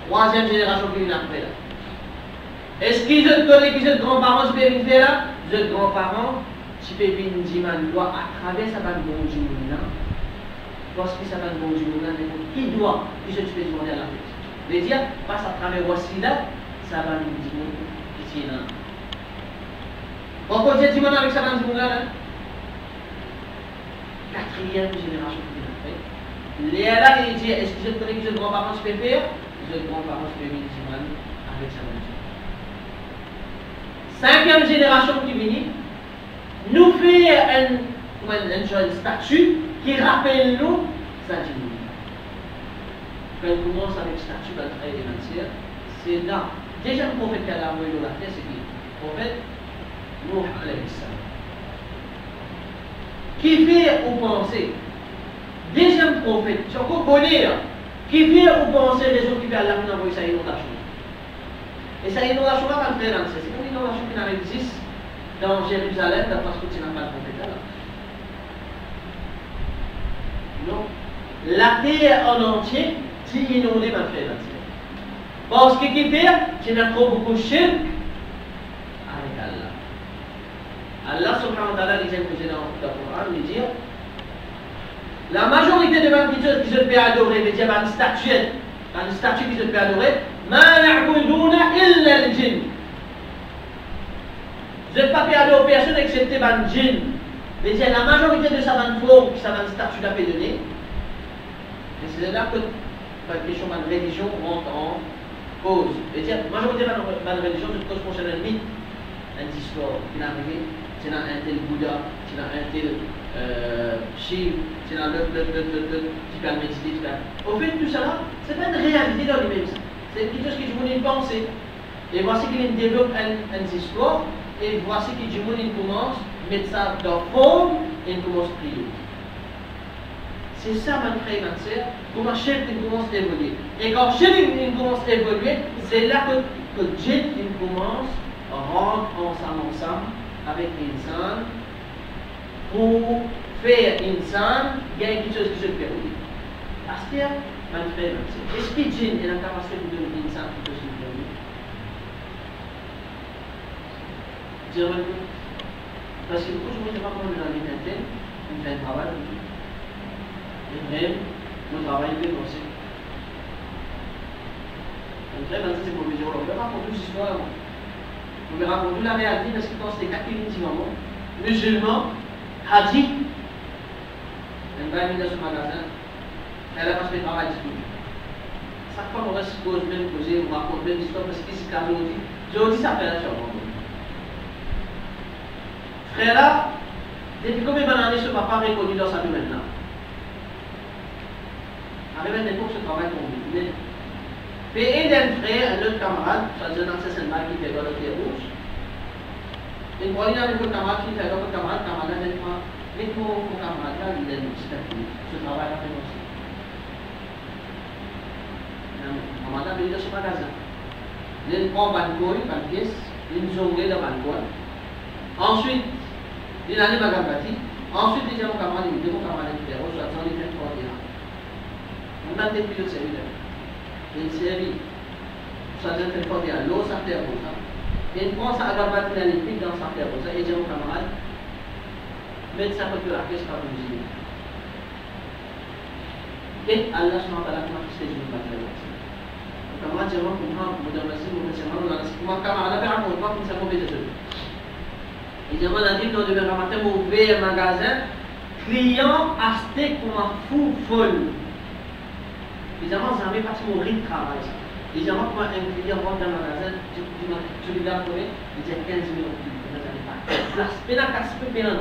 Troisième génération qui vient après là. Est-ce que je connais qui je grands-parents je peux venir faire là? Je grands-parents tu peux venir dire à travers ça va bon du monde là. Parce que ça va bon du monde là, qui doit, qui je peux demander à la fête. Je veux dire, passe à travers Wasila, ça va nous dire qui est là. Pourquoi j'ai dit avec ça va nous dire là? Quatrième génération qui vient après. Léa là, il dit est-ce que je connais que je grands-parents je peux faire? Je grands-parents je peux venir dire avec ça va nous dire. Cinquième génération qui vient, nous fait un statut qui rappelle nous ça dit nous. Quand on commence avec le statut de très élémentaire, c'est là. Déjà le prophète qui a envoyé la terre, c'est qui? Le prophète Nuh alayhi salam. Qui fait ou penser? Deuxième prophète, c'est encore connu, qui fait ou penser les autres qui fait Allah qui envoie sa inondation. Et sa inondation là, pas le frère, c'est une inondation qui existe dans Jérusalem, parce que tu n'as pas de prophète là. Non. La terre en entier, c'est inondé, ma frère. Parce que qui fait, tu n'as trop beaucoup de shirk avec Allah. Allah subhanahu wa ta'ala disait que dans le Coran, il dit La majorité de bonnes choses qui se fait adorer, mais il y a une statuette, une statue qui se fait adorer, ma na'buduna illa al-jinn. Vous n'êtes pas fait adorer personne excepté les djinns. Mais il y a la majorité de sa bonne forme qui sa bonne statue l'a fait donner. Et c'est là que la question de la religion rentre en cause. Et la majorité de la religion se cause pour un mythe, une histoire qui est arrivée. C'est dans un tel Bouddha, c'est dans un tel Shiv, c'est dans l'autre qui peut méditer. Au fait, tout ça, ce n'est pas une réalité dans lui-même. C'est quelque chose qui est une pensée. Et voici qu'il développe une histoire, et voici qu'il commence à mettre ça dans forme, et il commence à prier. C'est ça, mon frère et ma soeur, comment chef commence à évoluer. Et quand chef commence à évoluer, c'est là que Dieu commence à rentrer ensemble avec l'insan pour faire l'insan gagner quelque chose qui se fait. Parce que, mon frère et ma soeur, est-ce que Dieu est la capacité de donner l'insan quelque chose qui se fait? Parce que beaucoup de gens ne savent pas comment on a l'interne, on fait un travail. Et même, mon travail est commencé. Donc, c'est pour me dire, on verra pour toute l'histoire. On verra pour toute la réalité, parce que dans ces cas, il dit maman, musulman, hadith, elle va venir dans ce magasin, elle a pas fait travail du tout. Chaque fois qu'on reste pose, même poser, on raconte même l'histoire, parce que c'est quand je dis ça fait la chose. Frère là, depuis combien d'années ce papa est reconnu dans sa vie maintenant? Arrivé à l'époque, ce travail combiné. Et d'un frère, un autre camarade, c'est-à-dire dans ce mal qui fait dans le terre rouge. Et pour aller avec le camarade qui fait dans le camarade, avec mon camarade là, il a dit ce travail a fait aussi. Le camarade a venu dans ce magasin. Il prend une pièce, il zongue dans le bancoin. Ensuite, il a allé à Gambati. Ensuite, il dit à mon camarade, il dit mon camarade qui fait rouge, j'attends les 23 dirhams. On a des pilotes sérieux. Une série, ça vient de faire l'eau, ça fait ça. Et il prend ça à Gambati, il a les pics dans sa terre, ça. Et il dit à mon camarade, mets ça pour que la caisse soit bougée. Et Allah subhanahu wa ta'ala m'a fait une bataille. Mon camarade dit, moi, je mon camarade a fait un contrat pour ça, mon bébé. Et on a dit que demain matin, on ouvert un magasin, client acheté comme un fou folle. Évidemment, ça n'avait pas mon rythme de travail. Évidemment, quand un client rentre dans le magasin, tu lui donnes il dit 15 minutes. La peine à casse peu pénal.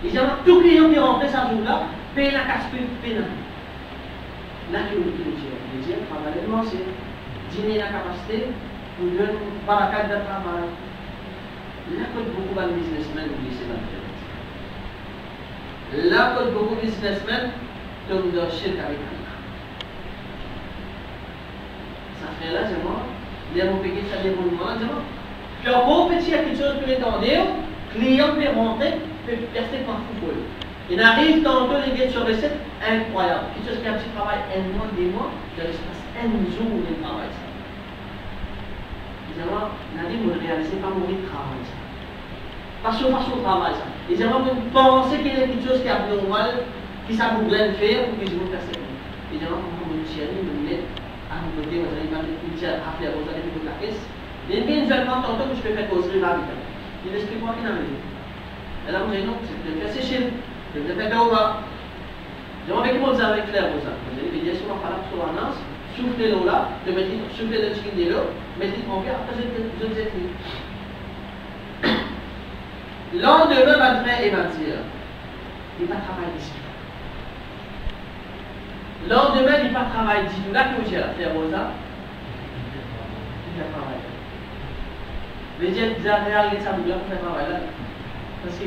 Évidemment, tout client qui rentre ce jour-là, peine à casse peu pénal. Là, tu le dis, il dit, parallèlement, c'est dîner la capacité pour donner une baracade de travail. Là, quand beaucoup de businessmen oublient ces bagages. Là, quand beaucoup de businessmen tombent dans le shirk avec Allah. Ça fait là, c'est moi. Les mots payés, ça déroulement, c'est moi. Puis un beau petit quelque chose que l'étendue, client peut rentrer, peut rester par fou. Il arrive tantôt les gars sur recette incroyable. Quelque chose qui a un petit travail un mois, des mois, il l'espace un jour de travail. Évidemment, Nadim ne réalisait pas mourir de travail. Parce que façon de travail, ça. Évidemment, vous pensez qu'il y a quelque chose qui est abnormal, qui ça vous plaît de faire, ou que je vous percève. Évidemment, quand vous tirez, vous mettez à un côté, vous allez faire à faire, vous allez faire la caisse. Il y a une seulement tantôt que je peux faire causerie rapide. Il explique moi qui n'a rien. Et là, vous dites non, c'est de faire sécher, de faire au bas. Je vais vous avec clair, vous allez dire sur la parole sur la nance. Soufflez l'eau là, soufflez le chicken de l'eau, mettez en pierre, après je vous ai dit. Lendemain, ma frère et ma soeur, il va travailler ici. Lendemain, il va travailler ici. Là, que j'ai la frère Rosa, il va travailler. Mais j'ai déjà réalisé ça, vous faire travailler là. Parce que,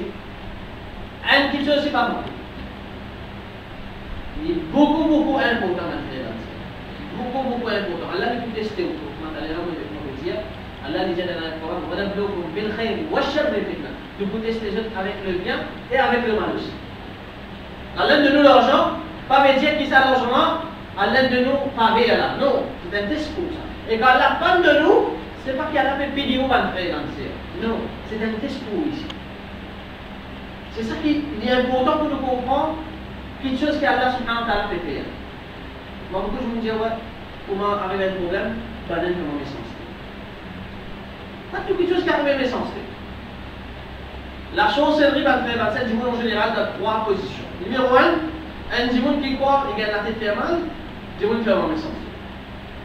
un petit chose, c'est pas bon. Il est beaucoup important, ma frère et ma soeur. Beaucoup important. Allah nous teste au cours. Allah dit dans le Coran, de vous tester les autres avec le bien et avec le malus. Allah donne nous l'argent, pas me dire qui ça l'argent, Allah donne nous pas là. Non, c'est un test pour ça. Et quand Allah prend de nous, c'est pas qu'il a fait pédir ou pas faire non, c'est un test pour ici. C'est ça qui est important pour nous comprendre quelque chose qu'Allah subhanahu wa ta'ala fait faire. Moi, beaucoup je me dis, ouais, comment arriver à un problème, ben, il faut mes sens. Pas tout quelque chose qui arrive à mes sens. La chancellerie va faire, c'est du monde en général dans 3 positions. Numéro 1, un monde qui croit, il gagne la tête fait mal, du monde fait un mauvais sens.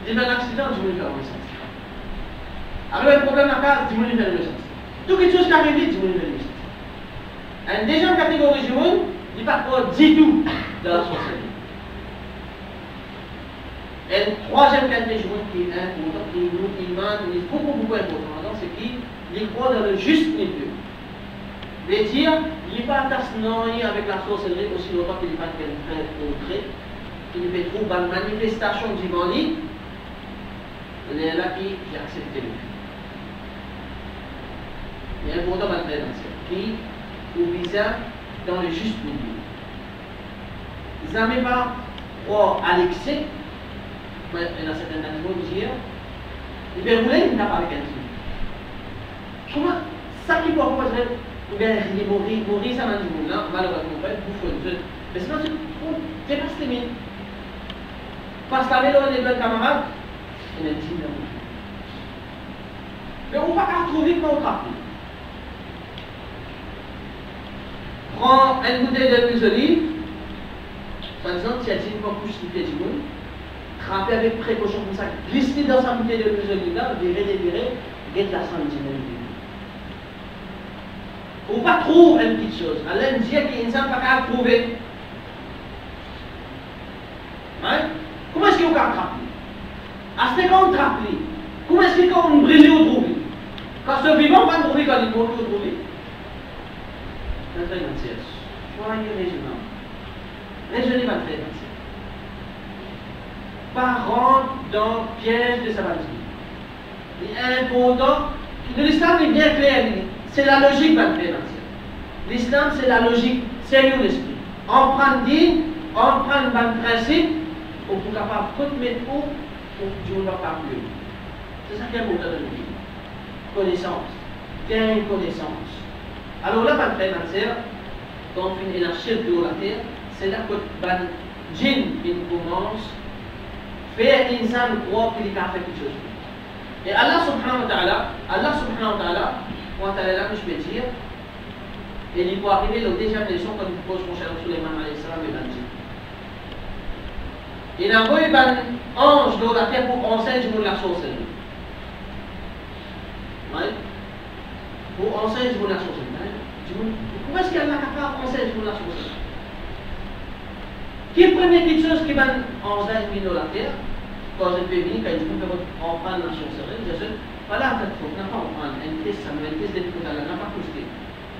Il y a un accident, du monde fait un mauvais sens. Arrive un problème à la case, du monde fait un mauvais sens. Tout quelque chose qui arrive vite, du monde fait un mauvais sens. Une deuxième catégorie du monde, il n'est pas trop du tout dans la chancellerie. Et une troisième catégorie du monde qui est important, qui est beaucoup important, c'est qu'il croit dans le juste milieu. veut dire, il n'est pas tasnoï avec la sorcellerie aussi longtemps qu'il n'est pas très concret, qu'il fait trop de manifestation divine, il est là qui accepte le il y a un bon temps qui obéit dans le juste milieu. Ils n'avaient pas droit à l'excès, mais dans certains animaux, il veut rouler, il n'a pas avec un truc. Comment ça qui peut avoir ou bien il mourir, ça m'a dit, là, malheureusement, vous faites. Mais sinon, c'est pas ce limite. Parce que la vélo, les bons camarades, il est dit, mais on ne va pas trouver comment on trappe. Prends une bouteille de l'huile d'olive, par exemple, si elle dit une fois plus qu'il fait du monde, trapper avec précaution comme ça, glisser dans sa bouteille de l'huile d'olive là, virer, guette la sang du monde. On ne va pas trouver une petite chose. Allah me dit qu'il ne pas qu'à trouver. Hein? Comment est-ce qu'on peut attraper? À ce qu'on trappe, comment est-ce qu'on brille ou trouve? Quand ce vivant va trouver quand il est mort ou trouver? Soyez raisonnable. Raisonnez pas très pas rentrer dans le piège de sa bâtisse. Il est important. L'islam est bien clair. C'est la logique va faire. L'islam, c'est la logique sérieux de l'esprit. On prend dit, on prend un principe, on peut capable de mettre pour Dieu ne va pas plus. C'est ça qui est important de nous dire. Connaissance. Bien connaissance. Alors là, ma frère, ma sœur, quand on finit la chef de la terre, c'est là que le djinn commence à faire l'insan croire qu'il a fait quelque chose. Et Allah subhanahu wa ta'ala, quand elle est là, je peux dire, et il peut arriver la deuxième leçon quand il pose mon cher Suleiman alayhi salam et le djinn. Il a envoyé un ange de la terre pour enseigner la sorcellerie. Ouais. Pour enseigner la sorcellerie. Pourquoi est-ce qu'Allah a enseigné la sorcellerie? Qui est la première petite chose qui va enseigner la terre? Quand je vais venir, quand je peux prendre la sorcellerie, je dis, voilà, on n'a pas prendre un test, ça me un test d'être on n'a pas posté.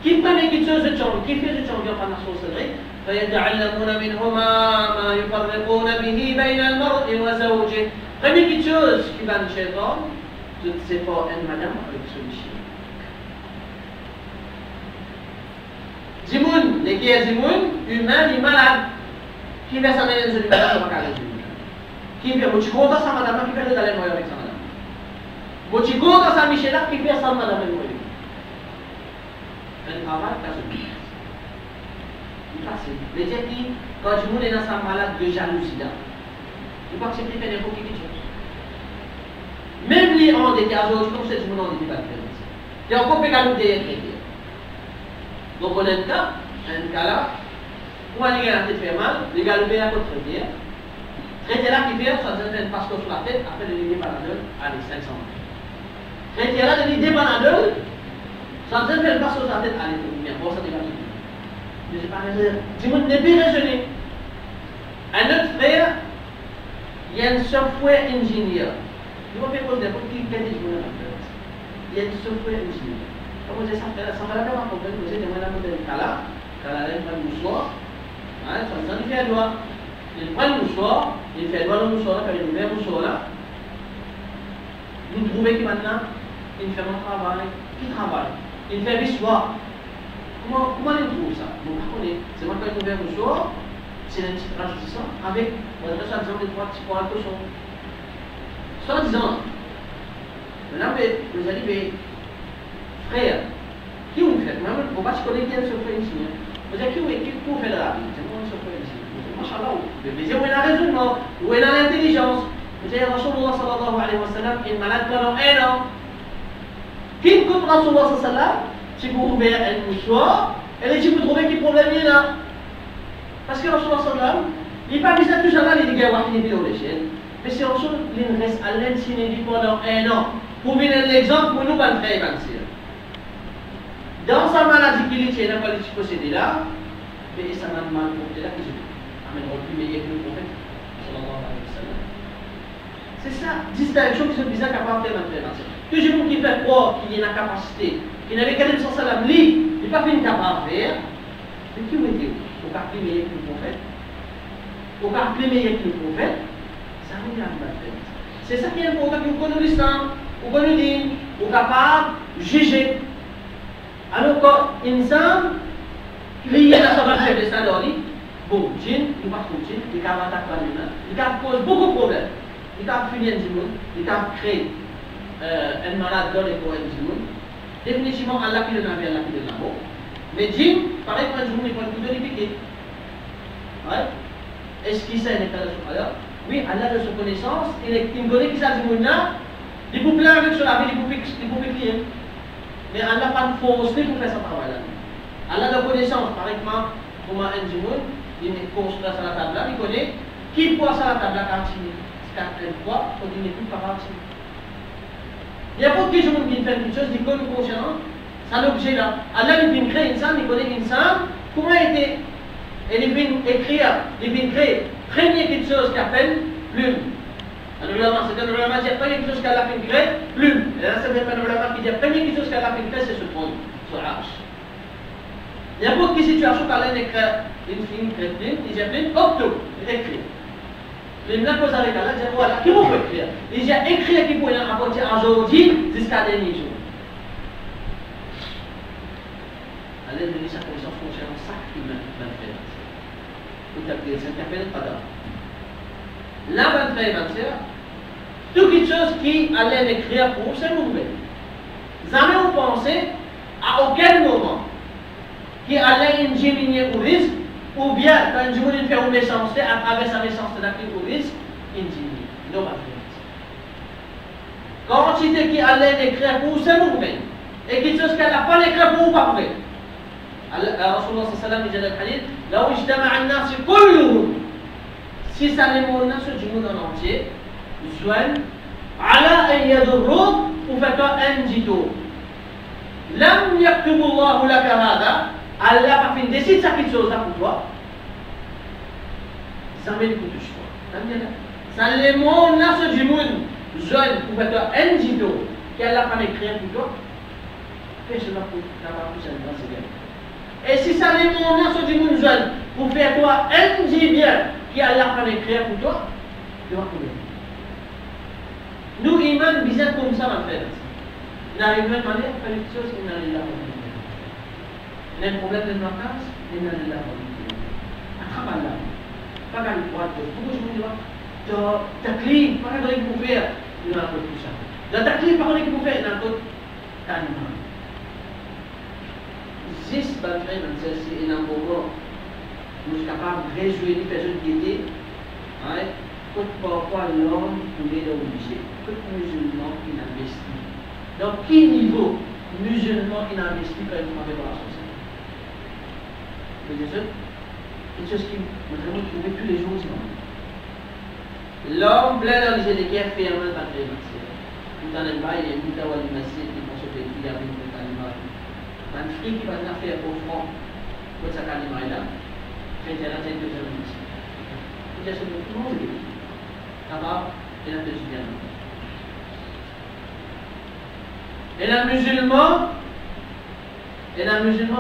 Qui est la première petite chose de chambre? Qui fait de chambre vient prendre la sorcellerie? فيتعلمون منهما ما يفرقون به بين المرء وزوجه. Première petite chose qui va chez l'homme, je ne sais pas, une madame avec son chien. Zimoun, les qui est Zimoun, humain, il est malade. Qui fait ça dans les animaux, ça va caler Zimoun. Qui fait, moi tu comptes ça madame, qui fait d'aller moi avec ça madame. Moi tu comptes ça Michel, qui fait ça madame et moi. Un travail, ça se dit. Les gens qui, quand le monde est dans sa malade de jalousie, il ne peut pas accepter de faire n'importe quelle chose. Même les gens qui ont comme c'est le monde qui va faire. Il y a encore plus de traiter. Donc on a un cas là, où les gars ont fait mal, les gars le payent à contre traiter. Traiter là qui fait, ça donne un passeport sur la tête, après le ligne panadol, allez, 500 euros. Traiter là, le ligne panadol, ça donne un passeport sur la tête, allez, bon, ça débat. Je ne sais pas raisonner. Dis-moi, ne pas raisonner. Un autre frère, il y a un software engineer. Je vais faire cause n'importe qui fait des choses. Il y a un software engineer. Comme je dis, ça va la faire un problème. Vous êtes des moyens de Kala il prend le mouchoir. Il fait un doigt. Il prend le mouchoir, il fait un doigt le mouchoir, quand il ouvre le mouchoir là. Vous trouvez que maintenant, il fait mon travail. Qui travaille? Il fait l'histoire. Comment il trouve ça? Bon, par contre, c'est moi quand il ouvre le soir, c'est un petit rajoutement avec, on va dire, des 3 petits points de son. Soit disant, maintenant, vous allez dire, frère, qui vous fait? Moi, on va se connaître bien sur le frère ici. Vous allez qui vous fait de la vie? comment ça peut ici? Machallah, le plaisir où il a raisonnement, où il a l'intelligence. Vous savez, Rasulullah sallallahu alayhi wa sallam est malade pendant 1 an. Qui compte Rasulullah sallallahu alayhi wa sallam? Si vous trouvez un mouchoir, et si vous trouvez qu'il problème il y a. Parce que Rasulullah sallallahu alayhi wa sallam, il n'est pas mis à tout ça là, il dit qu'il est vidéo l'échelle. Mais c'est Rasul, il reste à l'incinérie pendant 1 an. Pour venir l'exemple, pour nous, pas le faire, dans sa maladie qu'il est, il n'a pas le possédé là, mais ça m'a mal porté là, qu'il amène au plus meilleur que le prophète. C'est ça, distinction qui se bizarre capable de faire maintenant. Que j'ai vu qui fait croire qu'il y a une capacité, qu'il n'avait qu'à dire sans salam, lui, il n'est pas fait une capable de faire, mais qui veut dire? Au cas plus meilleur que le prophète, au cas plus meilleur que le prophète, ça nous vient de faire. C'est ça qui est important, que vous connaissez l'islam, vous connaissez, vous êtes capable de juger. Alors quand l'insan, il a sa faiblesse dans lui, bon, djinn, il ne pas trop djinn, il a attaqué l'humain, il a posé beaucoup de problèmes. Il a fini un djinn, il a créé un malade dans les corps du djinn. Définitivement, Allah qui le n'a Allah qui le n'a pas. Mais djinn, pareil pour un djinn, il faut le couteau piqué. Ouais. Est-ce qu'il sait l'état de son malheur? Oui, Allah de son connaissance, il connaît qui ça djinn là, il peut plaire avec cela, il peut piquer. Mais Allah n'a pas de force pour faire ce travail-là. Allah a connaissance, par exemple, comment un djimoun, il est construit sur la table là, il connaît qui pointe sur la table là quand il est 4 fois, quand il n'est plus capable de. Il y a beaucoup de gens qui font quelque chose, ils connaissent conscience, c'est l'objet là. Allah il vient créer une salle, il connaît une salle, comment il était, et il vient écrire, il vient créer, premier quelque chose qui appelle plume. C'est un ulama qui dit première chose qu'Allah fait créer, plume. Et là, c'est un ulama qui dit première chose qu'Allah fait créer, c'est ce trône, ce arche. Il y a beaucoup de situations qu'Allah écrit une plume, il dit plume, octo, il écrit. Il n'a pas avec Allah, il dit voilà, qui vous peut écrire? Il dit écrire qui peut apporter aujourd'hui jusqu'à dernier jour. Allah nous dit sa connaissance concernant ça qui m'a fait. Tout à fait, c'est un appel de Qadar. La 23 et 21, toute chose qui allait écrire pour c'est mauvais. Jamais on pensait à aucun moment qui allait ingénier au risque, ou bien quand je fait une méchanceté à travers sa méchanceté d'acquis au risque, ingénier. Non, pas fait. Quantité qui allait écrire pour c'est mauvais. Et quelque chose qu'elle n'a pas écrit pour pas vrai. Rasulullah sallallahu alayhi wa sallam dit dans le hadith, là où ijtama'a an-nas kulluhum. Si ça les mots sur du monde en entier, joignent ala an yadurruk ou faire un dito. Lam yaktubu Allahu laka hada, Allah pas fait décide ça quelque chose là pour toi. Ça met le coup de choix. Ça les mots sur du monde joignent pour faire un dito qui Allah pas écrit pour toi. Fais cela pour n'avoir plus un grand bien. Et si ça les mots sur du monde joignent pour faire toi un bien qui Allah va écrire pour toi, tu vas trouver. Nous, Iman, bizarre comme ça, en fait. Il arrive même à dire, faire une chose, il n'a rien à faire. Il y a un problème de vacances, il n'a rien à faire. Attrape Allah. Pas qu'à lui croire, pourquoi je me dis, ta clé, pas qu'à lui pour faire, il n'a pas tout ça. Dans ta clé, pas qu'à lui pour faire, il n'a pas calmement. Juste, pas faire, même celle-ci, il n'a pas bon. Nous sommes capables de réjouir les personnes qui étaient, que parfois l'homme pouvait l'obliger, que musulman qui n'investit. Dans quel niveau musulman qui n'investit quand il faut faire la société? Vous voyez ça? Quelque chose qui m'a vraiment trouvé tous les jours. L'homme plein dans les guerres ferme dans les matières. Tout en Allemagne, il y a une mutawa du masjid qui pense au pays, il y a une mutawa. Un fric qui va faire au front, pour sa calima là. C'est la tête de la vie. C'est ce que tout le monde dit. D'abord, c'est la deuxième. Et la musulman,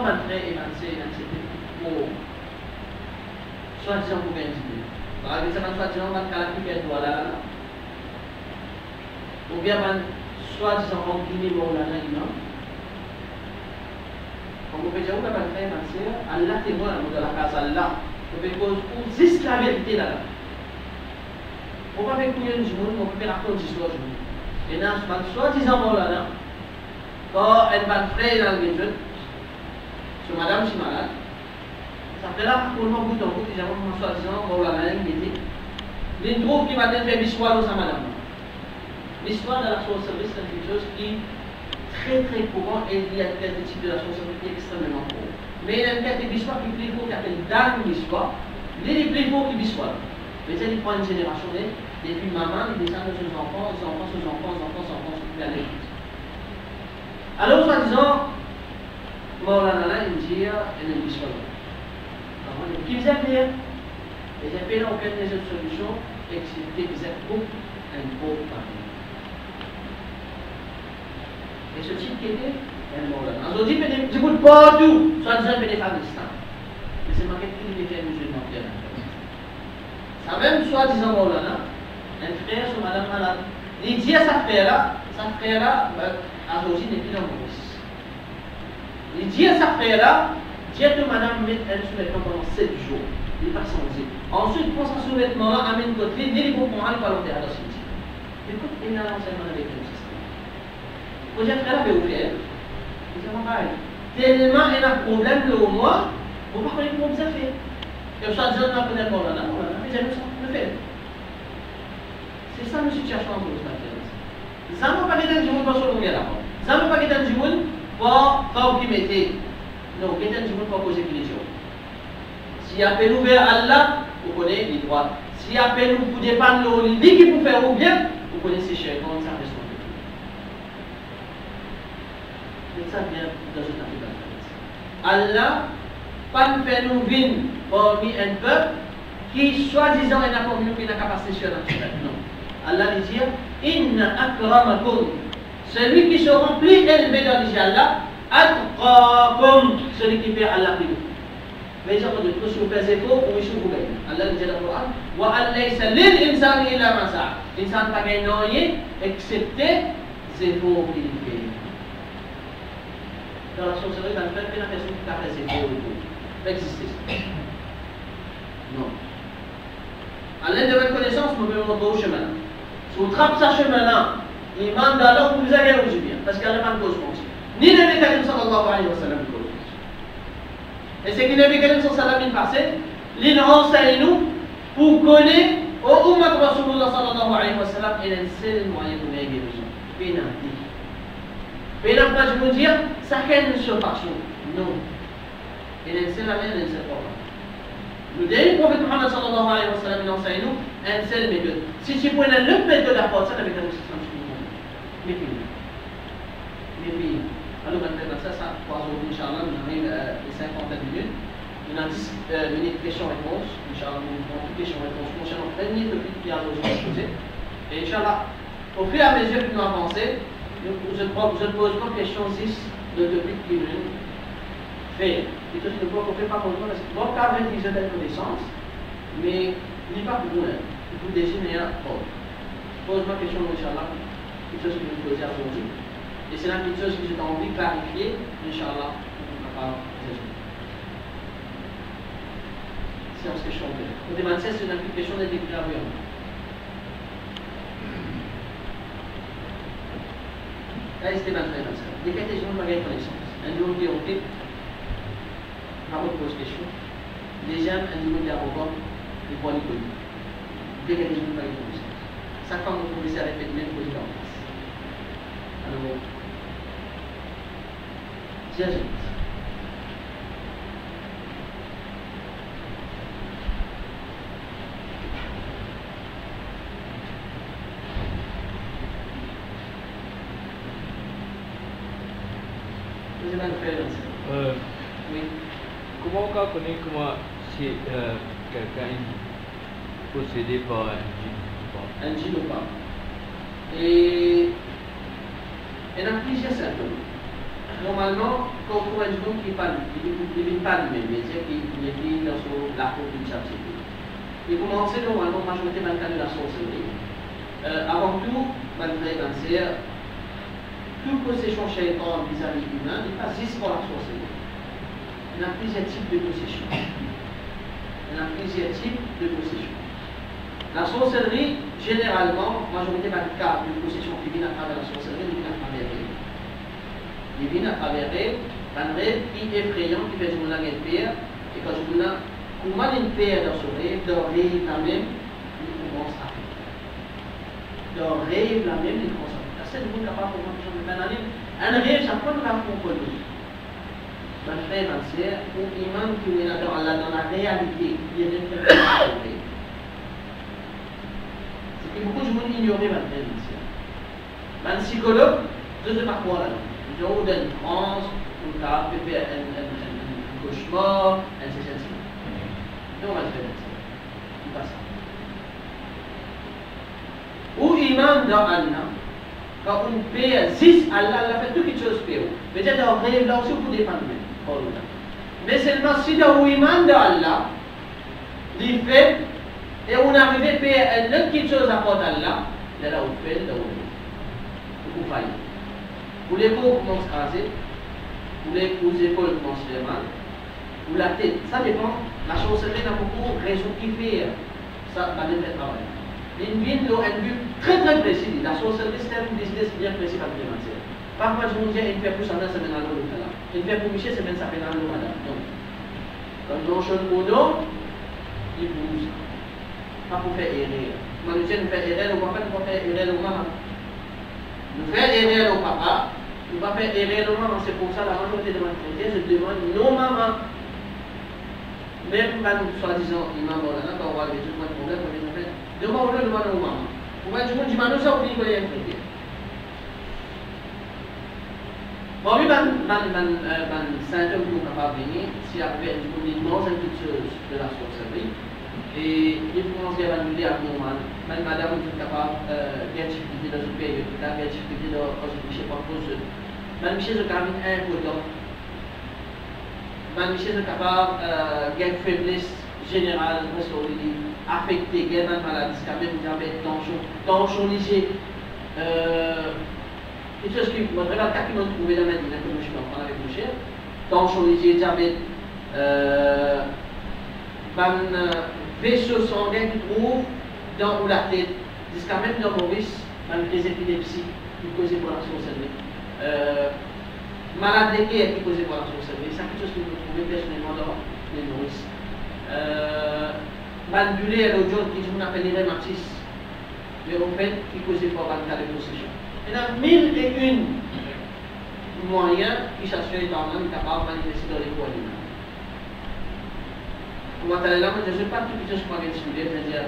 va très évancé, pour soi-disant pour gagner. Par exemple, soi-disant, va qualifier voilà. Ou bien, soi-disant, remplir Maulana Imam. Comme vous pouvez dire, Allah témoigne de la casa Allah. Vous pouvez juste la vérité là. On va faire couiller du monde, on peut faire raconter l'histoire du monde. Et là, soi-disant, là, quand elle va frère dans le jeune, sur madame, je suis malade, Ça fait là, pour le moment, bouton, pour déjà, soi-disant, on va la même idée. Les groupes qui va faire l'histoire de sa madame. L'histoire de la sorcellerie, c'est quelque chose qui est très courant et il y a quelques types de la sorcellerie qui est extrêmement courant. Mais il y a une catégorie d'histoire qui est plus court, qui appelle dame d'histoire. Il est plus court que l'histoire. Mais il prend une génération et puis maman, il descend de ses enfants, ses enfants, ses enfants, ses enfants, ses enfants, ses enfants, alors, soi-disant, Maulana, il dit, il y a une histoire. Qui vous a fait? Et j'ai fait aucune des autres solutions, excepté que c'est pour un beau pari. Et ce type qui était, un Maulana. On dit, du coup, partout, soi-disant, il y a des femmes d'Islam. Mais c'est marqué qu'il y a des musulmans qui ont. Ça même, soi-disant, Maulana, un frère sur Madame Malade. Il dit à sa frère-là, aujourd'hui n'est plus dans mon fils. Il dit à sa frère-là, dis que madame met un sous-vêtement pendant 7 jours. Il n'est pas censé. Ensuite, il prend son sous-vêtement-là, amène côté, il dit pour moi, il va l'enterrer dans le cimetière. Écoute, il a l'enseignement avec le système. Quand j'ai un frère avait ouvert, il dit pareil. Tellement il a un problème le mois, vous ne pouvez pas comment ça fait. Et vous savez, on a connu le Maulana, mais j'ai le faire. C'est ça la situation en cause maintenant. Ça ne va pas être un jour pour se longuer là. Ça ne va pas être un jour pour faire qui mettait. Non, c'est un jour pour poser religion. Si appel ouvert à Allah, vous connaissez les droits. Si appel vous pouvez dépendre de l'idée qui vous faire ou bien, vous connaissez cher, comment ça reste. C'est ça bien dans une Afrique. Allah, pas nous faire nous vivre parmi un peuple qui, soi-disant, n'a pas une capacité surnaturelle. Non. Allah dit Inna akramakum, celui qui se remplit élevé dans les Allah, atqakum, celui qui fait Allah plus. Mais ils ont dit que si vous faites zéro, ou si vous gagnez. Allah dit dans le Coran Wa allaysa lil insani illa ma sa'a. L'insan n'a pas gagné rien, excepté zéro qu'il fait. Dans la sorcellerie, dans le fait, il y a personne qui a fait zéro du tout. Ça existe. Non. À l'aide de votre connaissance, vous pouvez monter au chemin. Si vous trappez ce chemin-là, il demande alors que vous avez un bien, parce qu'il n'y a pas de cause pour ça. Ni le Nabi sallallahu alayhi wa sallam cause. Et c'est que le Nabi sallallahu alayhi wa sallam il enseigne nous pour connaître au Ummat Rasulullah sallallahu alayhi wa sallam et un seul moyen pour gagner besoin. Pénalité. Pénalité, je veux dire, ça qu'elle ne se passe. Non. Et un seul moyen, un seul problème. Le dernier prophète Muhammad sallallahu alayhi wa sallam enseigne nous une seule méthode. Si tu prends l'autre méthode à part ça, avec un système sur le monde. Mais puis, alors maintenant, ça, 3 jours, Inch'Allah, nous arrivons les 50 minutes. On a 10 minutes de questions-réponses. Inch'Allah, nous avons toutes questions-réponses concernant plein de topics qui ont besoin de poser. Et Inch'Allah, au fur et à mesure que nous avançons, je pose une question 6 de topics qui nous fait. Et tout ce que vous ne faites pas pour nous, parce que bon, quand même, ils ont des connaissances, mais il n'est pas pour vous. Vous désignez un autre. Pose ma question, Inch'Allah, quelque chose que vous posez aujourd'hui. Et c'est là quelque chose que j'ai envie de clarifier, Inch'Allah, on va résoudre. Séance question. Au débat c'est une application de déclaration. Là, c'était ma très bonne. Dès que les gens n'ont pas connaissance, un jour qui ont été, on va poser question. Les gens, un niveau d'arrogant, ils vont les connaître. Dès que les gens n'ont pas connaissance. Ça, quand vous commencez à répéter, même poser en place. Alors, j'ajoute. Vous avez un frère, oui. Comment on connaît comment si quelqu'un est possédé par un djinn? Un djinn ou pas? Et il y a plusieurs symptômes. Normalement, quand on trouve un djinn qui parle, il ne vit pas lui-même, c'est-à-dire qu'il vit dans la peau d'une charité. Il commence normalement, majoritairement dans le cas de la sorcellerie. Avant tout, malgré le cancer, toute possession shaitan vis-à-vis humain n'est pas juste pour la sorcellerie. Il y a plusieurs types de possession. La sorcellerie, généralement, majoritairement le cas de possession qui vient à travers la sorcellerie, il vient à travers rêve. Il vient à travers rêve, un rêve qui est effrayant, qui fait jouer la guerre pire, Et quand je dis là, comment une paix dans son rêve, dans le rêve la même, il commence à faire. Dans le rêve la même, il commence à faire. C'est le monde capable de faire un rêve, ça prend la compagnie. Dans le frère entier, pour l'imam qui est dans la réalité, il y a des frères qui sont c'est que beaucoup de monde ignorait le frère entier. Un psychologue, je ne sais pas quoi là. Ils ont une transe, ou tu as fait un cauchemar, un CCC. Et on va le faire ça. C'est pas ça. Ou imam dans Allah, quand on paie 6, Allah a fait toutes les choses pour vous. Peut-être qu'on rêve là aussi pour dépendre. Mais seulement si dans l'imam dans Allah, il fait, et on arrive à payer une autre chose à part Allah, là on fait, là on fait. Vous faillez. Vous les peaux commencent à raser, vous les épaules commencent à faire mal, ou la tête, ça dépend. La chose c'est a beaucoup de raisons qui fait ça va être travail. Une vie a un but très précis. La chose c'est un business bien précis par le financier. Parfois je vous dis une fois pour ça semaine à l'autre là. Une fois pour Michel semaine ça fait à l'autre là. Donc quand on change au dos, il bouge. Pas pour faire erreur. Moi je dis nous faire erreur, on va pas faire erreur au maman. Nous faisons erreur au papa, nous ne pas faire erreur au maman, c'est pour ça la majorité de ma chrétienne, je demande non maman. Même quand nous soi-disant imam Maulana, quand on va résoudre le problème, on va dire demande au maman. Pour moi, je me dis, non, ça oublie qu'on est chrétien. Bon, lui, c'est un homme qui est capable de venir, si après, il mange une petite chose de la sorcellerie. Et il commence à nous dire abnormal. Même madame est capable d'activité dans ce pays, d'activité dans ce pays, pas cause. Même Michel est capable d'impotent. Même Michel est capable de faiblesse générale, affecté, de maladie, quand même diabète, tension léger. Quelque chose qui me révèle quand ils m'ont trouvé dans la Médine, comme je suis en train avec mon cher. Tension léger, diabète, vaisseau sanguin qui trouve dans la tête, jusqu'à même dans Maurice, même des épilepsies qui causent pour la sorcellerie. Malade d'équerre qui causent pour la sorcellerie. C'est quelque chose que vous trouvez personnellement dans les Maurice. Bandulé, l'autre jour, qui nous appelle les rhumatismes, mais en fait, qui causent pour la possession. Il y a 1001 moyens qui cherchent les parents capables de manifester dans les corps humains. Je ne sais pas tout ce que je peux expliquer, c'est-à-dire,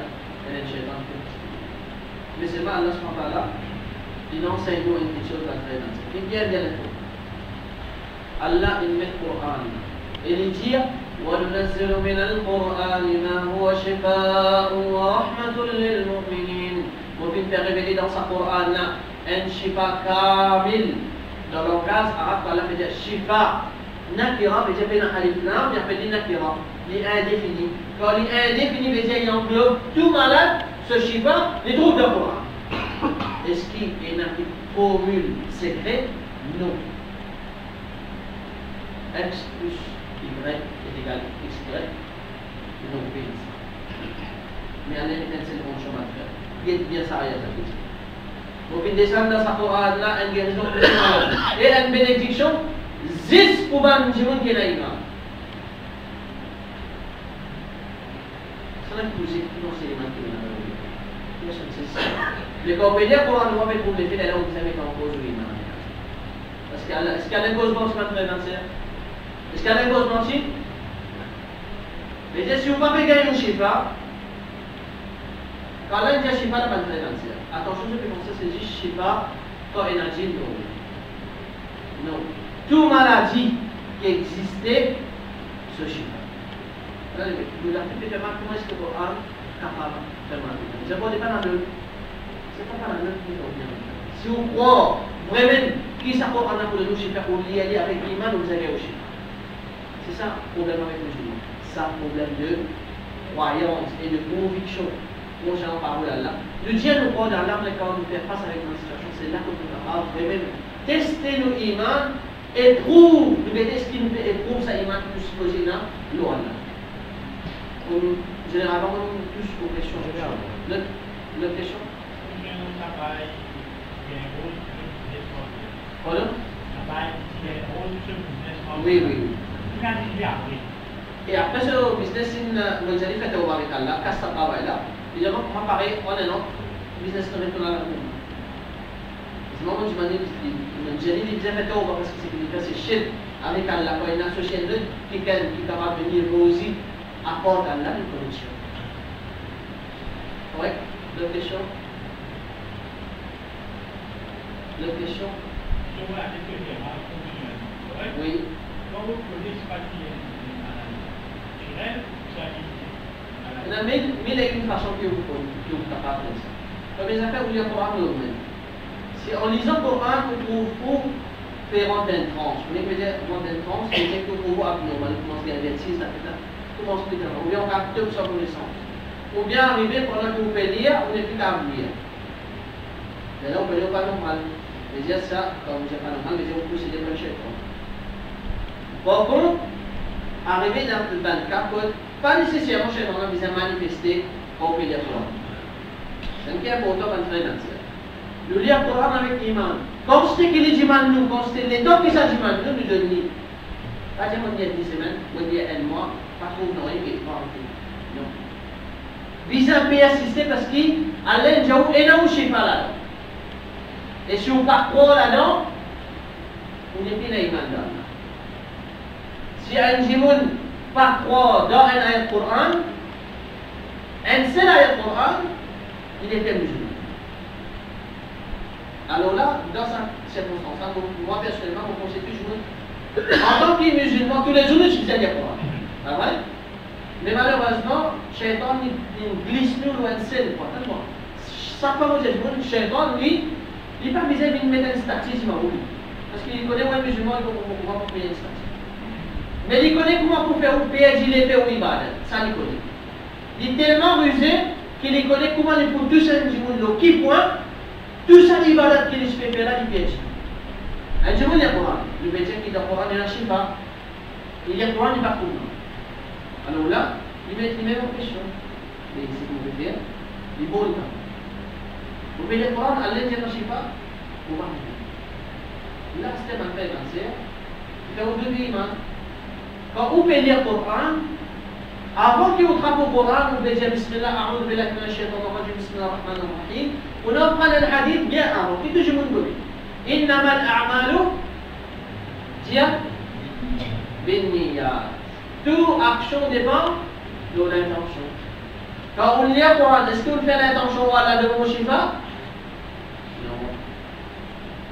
mais c'est pas Allah subhanahu il enseigne nous une petite chose à faire dans ça. Il dit bien Allah, il met le Coran. Il dit وَنُنَزِّلُ مِنَ الْقُرْآنِ مَا هُوَ شِفَاءٌ وَرَحْمَةٌ لِلْمُؤْمِنِينَ Mobile fait révéler dans sa Coran un shifa kamil. Dans le langage arabe, Allah fait dire shifa. Nakira veut dire qu'il y a un alif lam, il y a nakira. Il est indéfini. Quand il est indéfini, veut dire qu'il englobe tout malade, ce shifa, il trouve dans le Coran. Est-ce qu'il y a une formule secrète? Non. X plus Y est égal à XY. Non, pas ça. Mais en réalité, c'est le bon chemin de faire. Il y a bien ça à y aller. Donc, il descend dans sa Coran là, une guérison et une bénédiction. Zis pour ban jimun qui est là. Ça n'a plus été non c'est les mains qui sont là. Les compagnies pour en avoir pour les filles là où vous avez en cause oui man. Parce qu'il y a une cause blanche maintenant c'est. Est-ce qu'il y a une cause blanche? Mais si vous ne pouvez pas gagner un chiffre, quand on dit chiffre, la pas de attention, ce que je pense, c'est juste chiffre quand énergie non. Toute maladie qui existait, ce chiffre. Nous l'avons fait comment est-ce que le Coran est capable de faire mal. Je ne vois pas dans le. C'est pas dans le qui revient. Si on croit vraiment qui s'apporte en pour nous chiffres pour lier avec l'imam, vous allez au chiffre. C'est ça le problème avec les musulmans. C'est un problème de croyance et de conviction. Moi, j'ai en parole à Allah. Le Dieu nous croit dans l'âme quand nous fait face avec nos situations. C'est là que nous avons vraiment tester nos imams. Éprouve, nous mettons ce qui nous fait éprouve sa image plus supposée là, l'eau Allah. Généralement, on nous tous aux questions. L'autre question? Pardon? Oui. Et après ce business, nous avons fait au Barikalla, casse ça travail là. Évidemment, moi pareil, on est non, business ne retourne à la cour. C'est moi qui m'ai dit, j'ai dit, j'ai fait au parce que c'est shit avec Allah, quand il y a une société qui est capable de venir aussi, apporte à Allah une connexion. Oui, deux questions. Deux questions. Oui. Quand vous prenez ce papier, il y a mille façons que vous êtes capable de faire. Comme les affaires, vous lisez le Coran vous-même. Si en lisant le Coran, vous trouvez faire rentrer une tranche. Vous voulez dire rentrer une tranche, c'est que vous abnormal, vous commencez à bêtise, vous commencez à dire, ou bien on capte sa connaissance. Ou bien arriver pendant que vous pouvez lire, vous n'êtes plus qu'à lire. Mais là, on peut dire pas normal. Mais dire ça, comme vous n'êtes pas normal, mais dire vous possédez pas le chef. Par contre, arriver dans le 24, pas nécessairement chez nous, mais manifester au pays de Coran. C'est ce qui est important quand on fait le lire le Coran avec l'imam. Comme c'est que les imams nous, comme c'est les temps que ça imams nous donnent, pas dire qu'on dit 10 semaines, on dit un mois, pas trop non, mais pas non. Visa persister parce qu'il allait dire et non, je sais pas là. Et si on part trop là-dedans, on n'est plus là, imam là. Si un jimoun part trop dans un ayat Coran, un seul ayat Coran, il était musulman. Alors là, dans cette circonstance, moi personnellement, je conseille toujours, en tant que musulman, tous les jours, je disais le Coran. Pas vrai? Mais malheureusement, Shaitan, il glisse nous loin de scène, tellement. Chaque fois que je dis, Shaitan, lui, il n'est pas misé de mettre un statisme à lui. Parce qu'il connaît où un musulman, il ne va pas payer un statisme. Mais il connaît comment pour faire ou payer, il est fait ou ibadat. Ça, il connaît. Il est tellement rusé qu'il connaît comment il faut tout ça, qui point. Tout ça, l'ibadat qu'il se fait là, il piège. Un jour, il y a le Coran. Le médecin qui est dans le Coran, il y a un chifa. Il y a le Coran, il va pour nous. Alors là, il met en question. Mais c'est ce que vous pouvez dire. Il vaut le temps. Vous pouvez dire le Coran, Allah dit un chifa. Vous va là, c'était ma fait cancer. Il fait au début, quand vous pouvez lire le Coran, avant que vous trappez le Coran, vous pouvez dire Bismillah, a'udhu billahi minash shaitanir rajim, Bismillah ar-Rahman ar-Rahim. On apprend le hadith bien avant. Qu'est-ce que je vous dis? Innama al-a'malu tiens binniyat. Toute action dépend de l'intention. Quand on lit le Coran, est-ce que vous faites l'intention ou Allah de mon shifa? Non.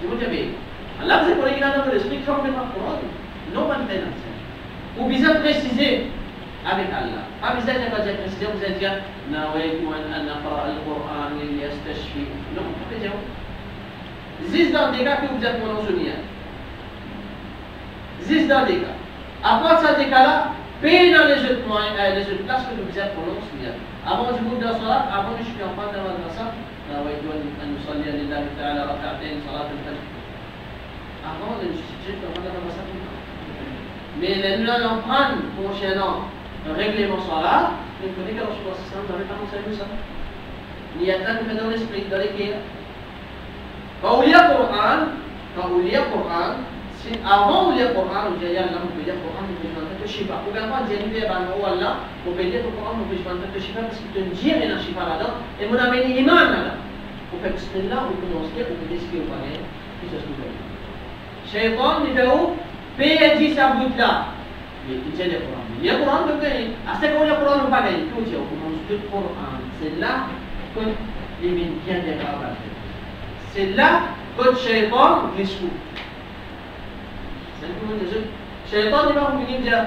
Je vous dis, Allah vous est dans l'esprit qui fait le Coran. Non, pas de l'intention. Vous besoin préciser avec Allah. Pas besoin de préciser, vous allez dire نويت أن أقرأ القرآن ليستشفي. Non, pas besoin. Zis dans des cas que vous êtes monosonia. Zis dans des cas. À part ça, des cas-là, payez dans les autres classes que vous êtes monosonia. Avant je vous dis dans salat, avant je suis en train de la madrasa, نويت أن نصلي لله تعالى ركعتين صلاة الفجر. Avant je suis en train de la madrasa. Mais nous allons prendre prochainement un règlement salat. Vous connaissez que Rasulullah sallallahu alayhi wa sallam n'avait pas enseigné ça. Il y a tant que fait dans l'esprit, dans les cœurs. Quand vous lisez le Coran, avant de lire le Coran, vous dites Allah, vous pouvez lire le Coran, vous pouvez demander le Shifa. Vous ne pouvez pas dire Allah, vous pouvez lire le Coran, vous pouvez demander le Shifa parce qu'il te dit qu'il y a un Shifa là-dedans et vous avez une iman là-dedans. Vous faites Bismillah, vous commencez, vous pouvez ce que vous voyez, puis ça se trouve. Shaitan, il fait où? Paye sa bout là. Il dit le Coran. Il y a le Coran, vous gagnez. À ce qu'on a le Coran, vous ne pas gagner. Tout est au commence du Coran. C'est là que les bien des travaux. C'est là que le Shaitan glisse tout. C'est ce que vous dites. Shaitan, il va vous dire,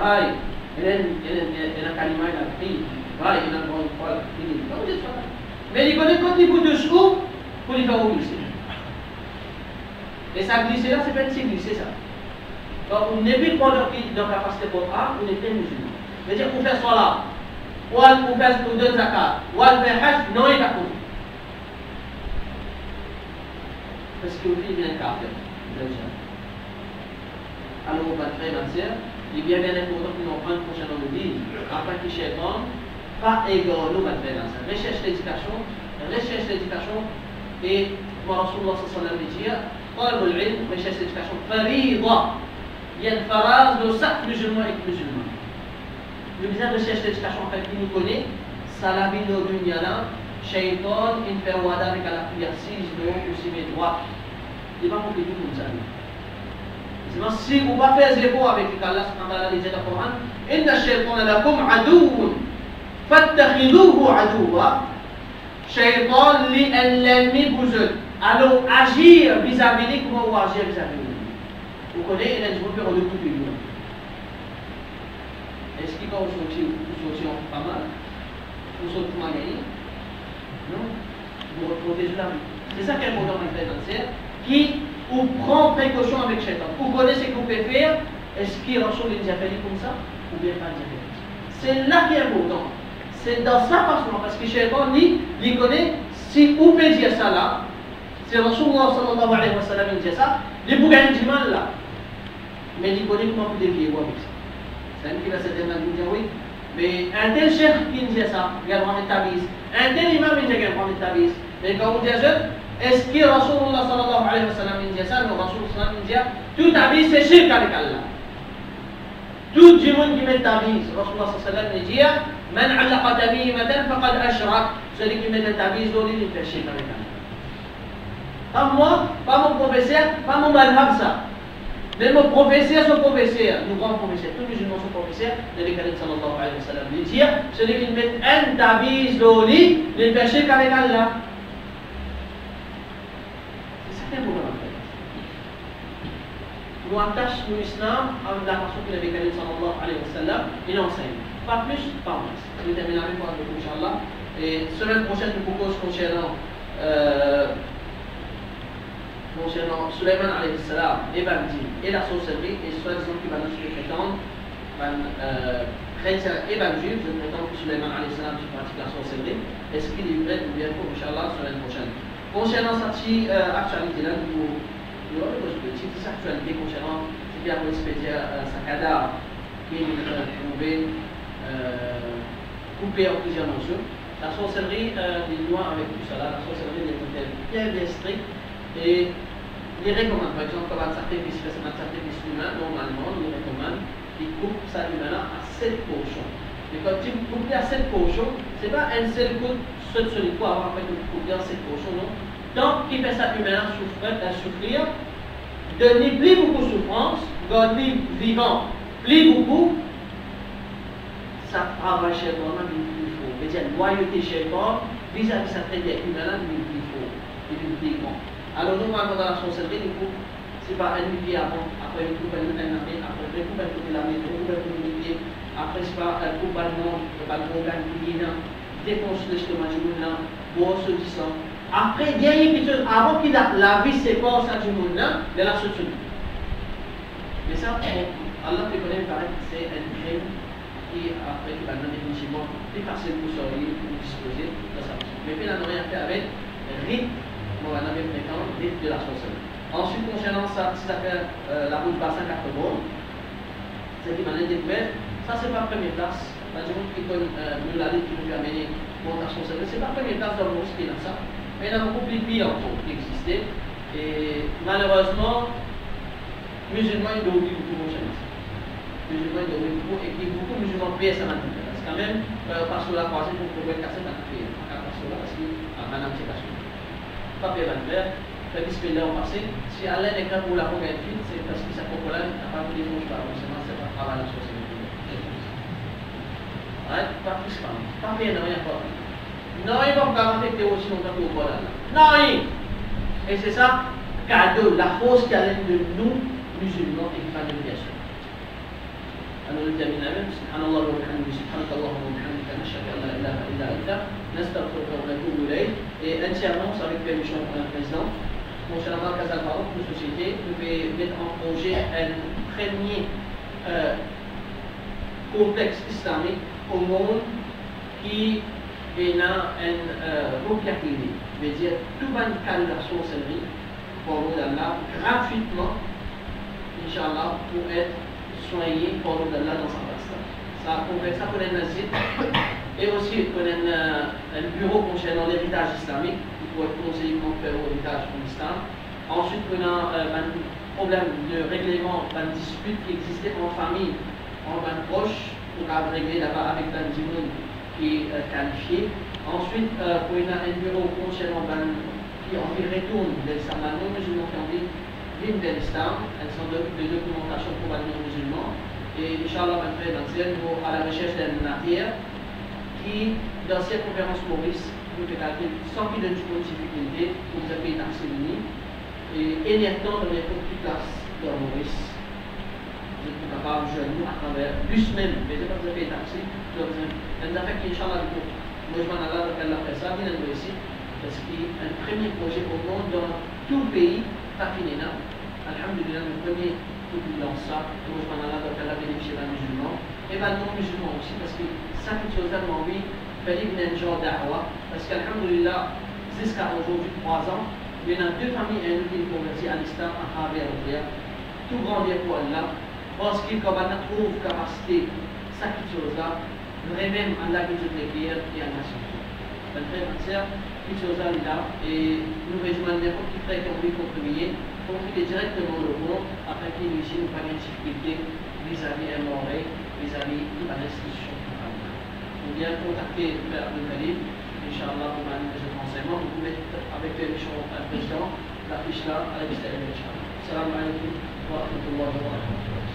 aïe, il y a un kalima, il a pris, aïe, il a un grand poil, il va vous dire ça. Mais il connaît quand il vous dessous, pour lui faire glisser. Et ça glisser là, c'est pas si glisser ça. Donc, on n'est plus dans la capacité pour on est très musulman. C'est-à-dire qu'on fait salat, ou on fait pour deux zakat, ou on fait hajj, non, il va compter. Parce que vous vivez un kafir, déjà. Alors, on va très bien, il est bien important que nous prenions prochainement le dit, afin que Shaitan, pas égal, nous va très bien. Recherche l'éducation, et moi, Rasulullah sallallahu alayhi wa sallam, طالب العلم recherche l'éducation فريضة. Il y a une phrase de chaque musulman et musulman. le besoin de recherche d'éducation en fait qui nous connaît, ça la vie de dunya là, shaitan, il fait wada avec la prière 6 donc aussi mes droits. Il va compléter tout ça. Si vous ne faites pas zéro avec Allah subhanahu wa ta'ala dit dans le Coran, inna shaytana lakum aduwwun fattakhidhuhu aduwwa. Shaitan li l'ennemi vous êtes. Alors agir vis-à-vis de comment vous agir vis-à-vis de lui. Vous connaissez, il y a des gens qui ont le coup de lui. Est-ce qu'il va vous sortir pas mal? Vous sortez mal gagné? Non. Vous protégez la vie. C'est ça qu'est important dans l'intérêt qui ou prend précaution avec Shaitan. Vous connaissez ce que vous pouvez faire. Est-ce qu'il Rasoul les a fait comme ça ou bien pas dire comme ça? C'est là qui est important. C'est dans sa façon parce que Shaitan il connaît si vous pouvez dire ça là. Si Rasulullah sallallahu alayhi wa sallam dit ça, il peut gagner du mal là. Mais il connaît comment vous déviez avec ça. C'est un qui va se dire oui. Mais un tel cheikh qui dit ça, il va prendre ta bise. Un tel imam il dit qu'il va prendre ta bise. Mais quand vous dites est-ce que Rasulullah sallallahu alayhi wa sallam dit ça? Le Rasulullah sallallahu alayhi wa sallam dit tout ta bise c'est shirk avec Allah. Tout le monde qui met ta bise, Rasulullah sallallahu alayhi wa sallam dit man allaqa tamimatan faqad ashrak. Celui qui met ta bise, il fait shirk avec Allah. Pas moi, pas mon professeur, pas mon madhab ça. Mais mon professeur, son professeur, nous grands professeurs, tous les musulmans sont professeurs, le Khalid sallallahu alayhi wa sallam lui dit celui qui met un tabiz au lit, il fait shirk avec Allah. C'est ça qui est important en fait. Nous attachons l'islam avec la façon que le Khalid sallallahu alayhi wa sallam il enseigne. Pas plus, pas moins. Je vais terminer avec vous, Inch'Allah. Et semaine prochaine, nous proposons concernant Sulayman alayhi salam et Bandi et la sorcellerie et soi-disant qui va nous prétendre chrétien et juif de prétendre que Sulayman alayhi salam qui pratique la sorcellerie est-ce qu'il est vrai ou bien pour Inch'Allah semaine prochaine. Concernant cette actualité là, nous avons une petite actualité concernant ce qui a expédié sa cadavre qui est trouvé coupé en plusieurs morceaux. La sorcellerie est loin avec tout cela, la sorcellerie est bien strict et il recommande, par exemple, comme un sacrifice humain, normalement, il recommande qu'il coupe sa humain à 7 portions. Mais quand tu coupes à 7 portions, ce n'est pas un seul coup de solide pour avoir fait une coupe à 7 portions, non. Donc, qui fait sa humain souffrir, donner plus beaucoup de souffrance, garder vivant plus beaucoup, ça travaille chez toi, même il faut. C'est-à-dire, loyauté chez toi, vis-à-vis de sa traité humaine, il faut, effectivement. Alors, nous, dans la sorcellerie, du coup, c'est pas un millier avant, après une coupe, un ami, après une coupe, un côté la maison, une coupe, un millier, après, c'est pas un coupe, un nom, un organe qui vient, défonce l'estomac du monde là, boire ce sang. Après, il y a quelque chose, avant qu'il a la vie, c'est pas ça du monde là, il a la sorcellerie. Mais ça, Allah te connaît, paraît que c'est un crime qui, après, qui va donner définitivement plus facile pour sortir, pour disposer de ça. Mais puis, il n'a rien fait avec rite. On avait fréquent de la sorcellerie. Ensuite, concernant ça, ce qu'on appelle la route bassin 4 bords, c'est qui m'a découvert, ça c'est pas la première place. La gens qui connaissent mieux la lutte qui nous a amené contre la sorcellerie, c'est pas la première place dans le monde qui est dans ça. Mais il y en a beaucoup plus pire encore qui existait. Et malheureusement, musulmans ils oublient beaucoup de choses. Musulmans ils oublient beaucoup et beaucoup de musulmans payent ça maintenant. Parce que quand même, parce que la croisée pour pouvoir casser la paix. Parce que là, parce que madame c'est caché. Papier va faire, fait bismillah au passé. Si Allah est grand pour la roue fine, c'est parce que sa populaire n'a pas voulu manger par forcément, c'est pas travail la société. Pas plus pas. Papier n'a rien pas. Non, il va pas affecter aussi longtemps que vous voilà. Non, et c'est ça, cadeau, la force qui allait de nous, musulmans, et qui va de bien sûr. أنا نبدأ من الأمام سبحان الله وبحمده سبحانك اللهم وبحمدك نشهد أن لا إله إلا أنت نستغفرك ونتوب إليك. Et entièrement, ça avec permission de la présidente, mon cher Amal Kazalparo, pour la société, devait mettre en projet un premier complexe islamique au monde qui est là un vocabulaire, c'est-à-dire tout le cas de la sorcellerie pour Allah gratuitement, Inch'Allah, pour être soigner pour Allah dans sa place. Ça pourrait un asile et aussi un bureau concernant l'héritage islamique qui pourrait conseiller comment faire l'héritage en islam. Ensuite, on a un problème de règlement, une dispute qui existait en famille, en proche, pour régler là-bas avec un Dimoun qui est qualifié. Ensuite, pour un bureau concernant qui en retourne des non musulmans qui ont dit l'hymne de l'Islam, elles sont de documentation pour les non-musulmans. Et Inch'Allah, on fait à la recherche d'une matière qui, dans cette conférence Maurice, sans qu'il y ait une difficulté, vous avez une accès et énertant dans les petites classes de Maurice. Vous êtes capable de jouer à travers, plus même, mais c'est pas vous avez une accès. Donc, on a fait qu'Inch'Allah, moi je m'en allais dans la presse, bien ici, parce qu'il y a un premier projet au monde dans tout le pays, pas fini là. Alhamdulillah, le premier qui lance ça, moi je m'en allais dans la bénéficier des musulmans, et bien non musulmans aussi, parce que ça, quelque chose là, moi, oui, fallait venir un genre d'ahwa, parce qu'Alhamdulillah, jusqu'à aujourd'hui, 3 ans, il y en a 2 familles hindoues qui sont converties à l'islam à travers le Riyad. Tout grandir pour Allah, parce qu'ils trouvent capacité, ça quelque chose là, vraiment Allah qui se déclare et Allah se fait. Donc, frère et sœur, quelque chose là, et nous rejoignons n'importe qui frère qui a envie de contribuer, contribuer directement le monde, afin qu'il y ait une difficulté vis-à-vis un mauvais, vis-à-vis de la restitution pour Allah. Ou bien contacter le Père Abdul Karim. Inch'Allah, pour m'amener de cet enseignement, vous pouvez mettre avec le président l'affiche là à l'extérieur, Inch'Allah. Salam alaikum wa rahmatullahi wa barakatuh.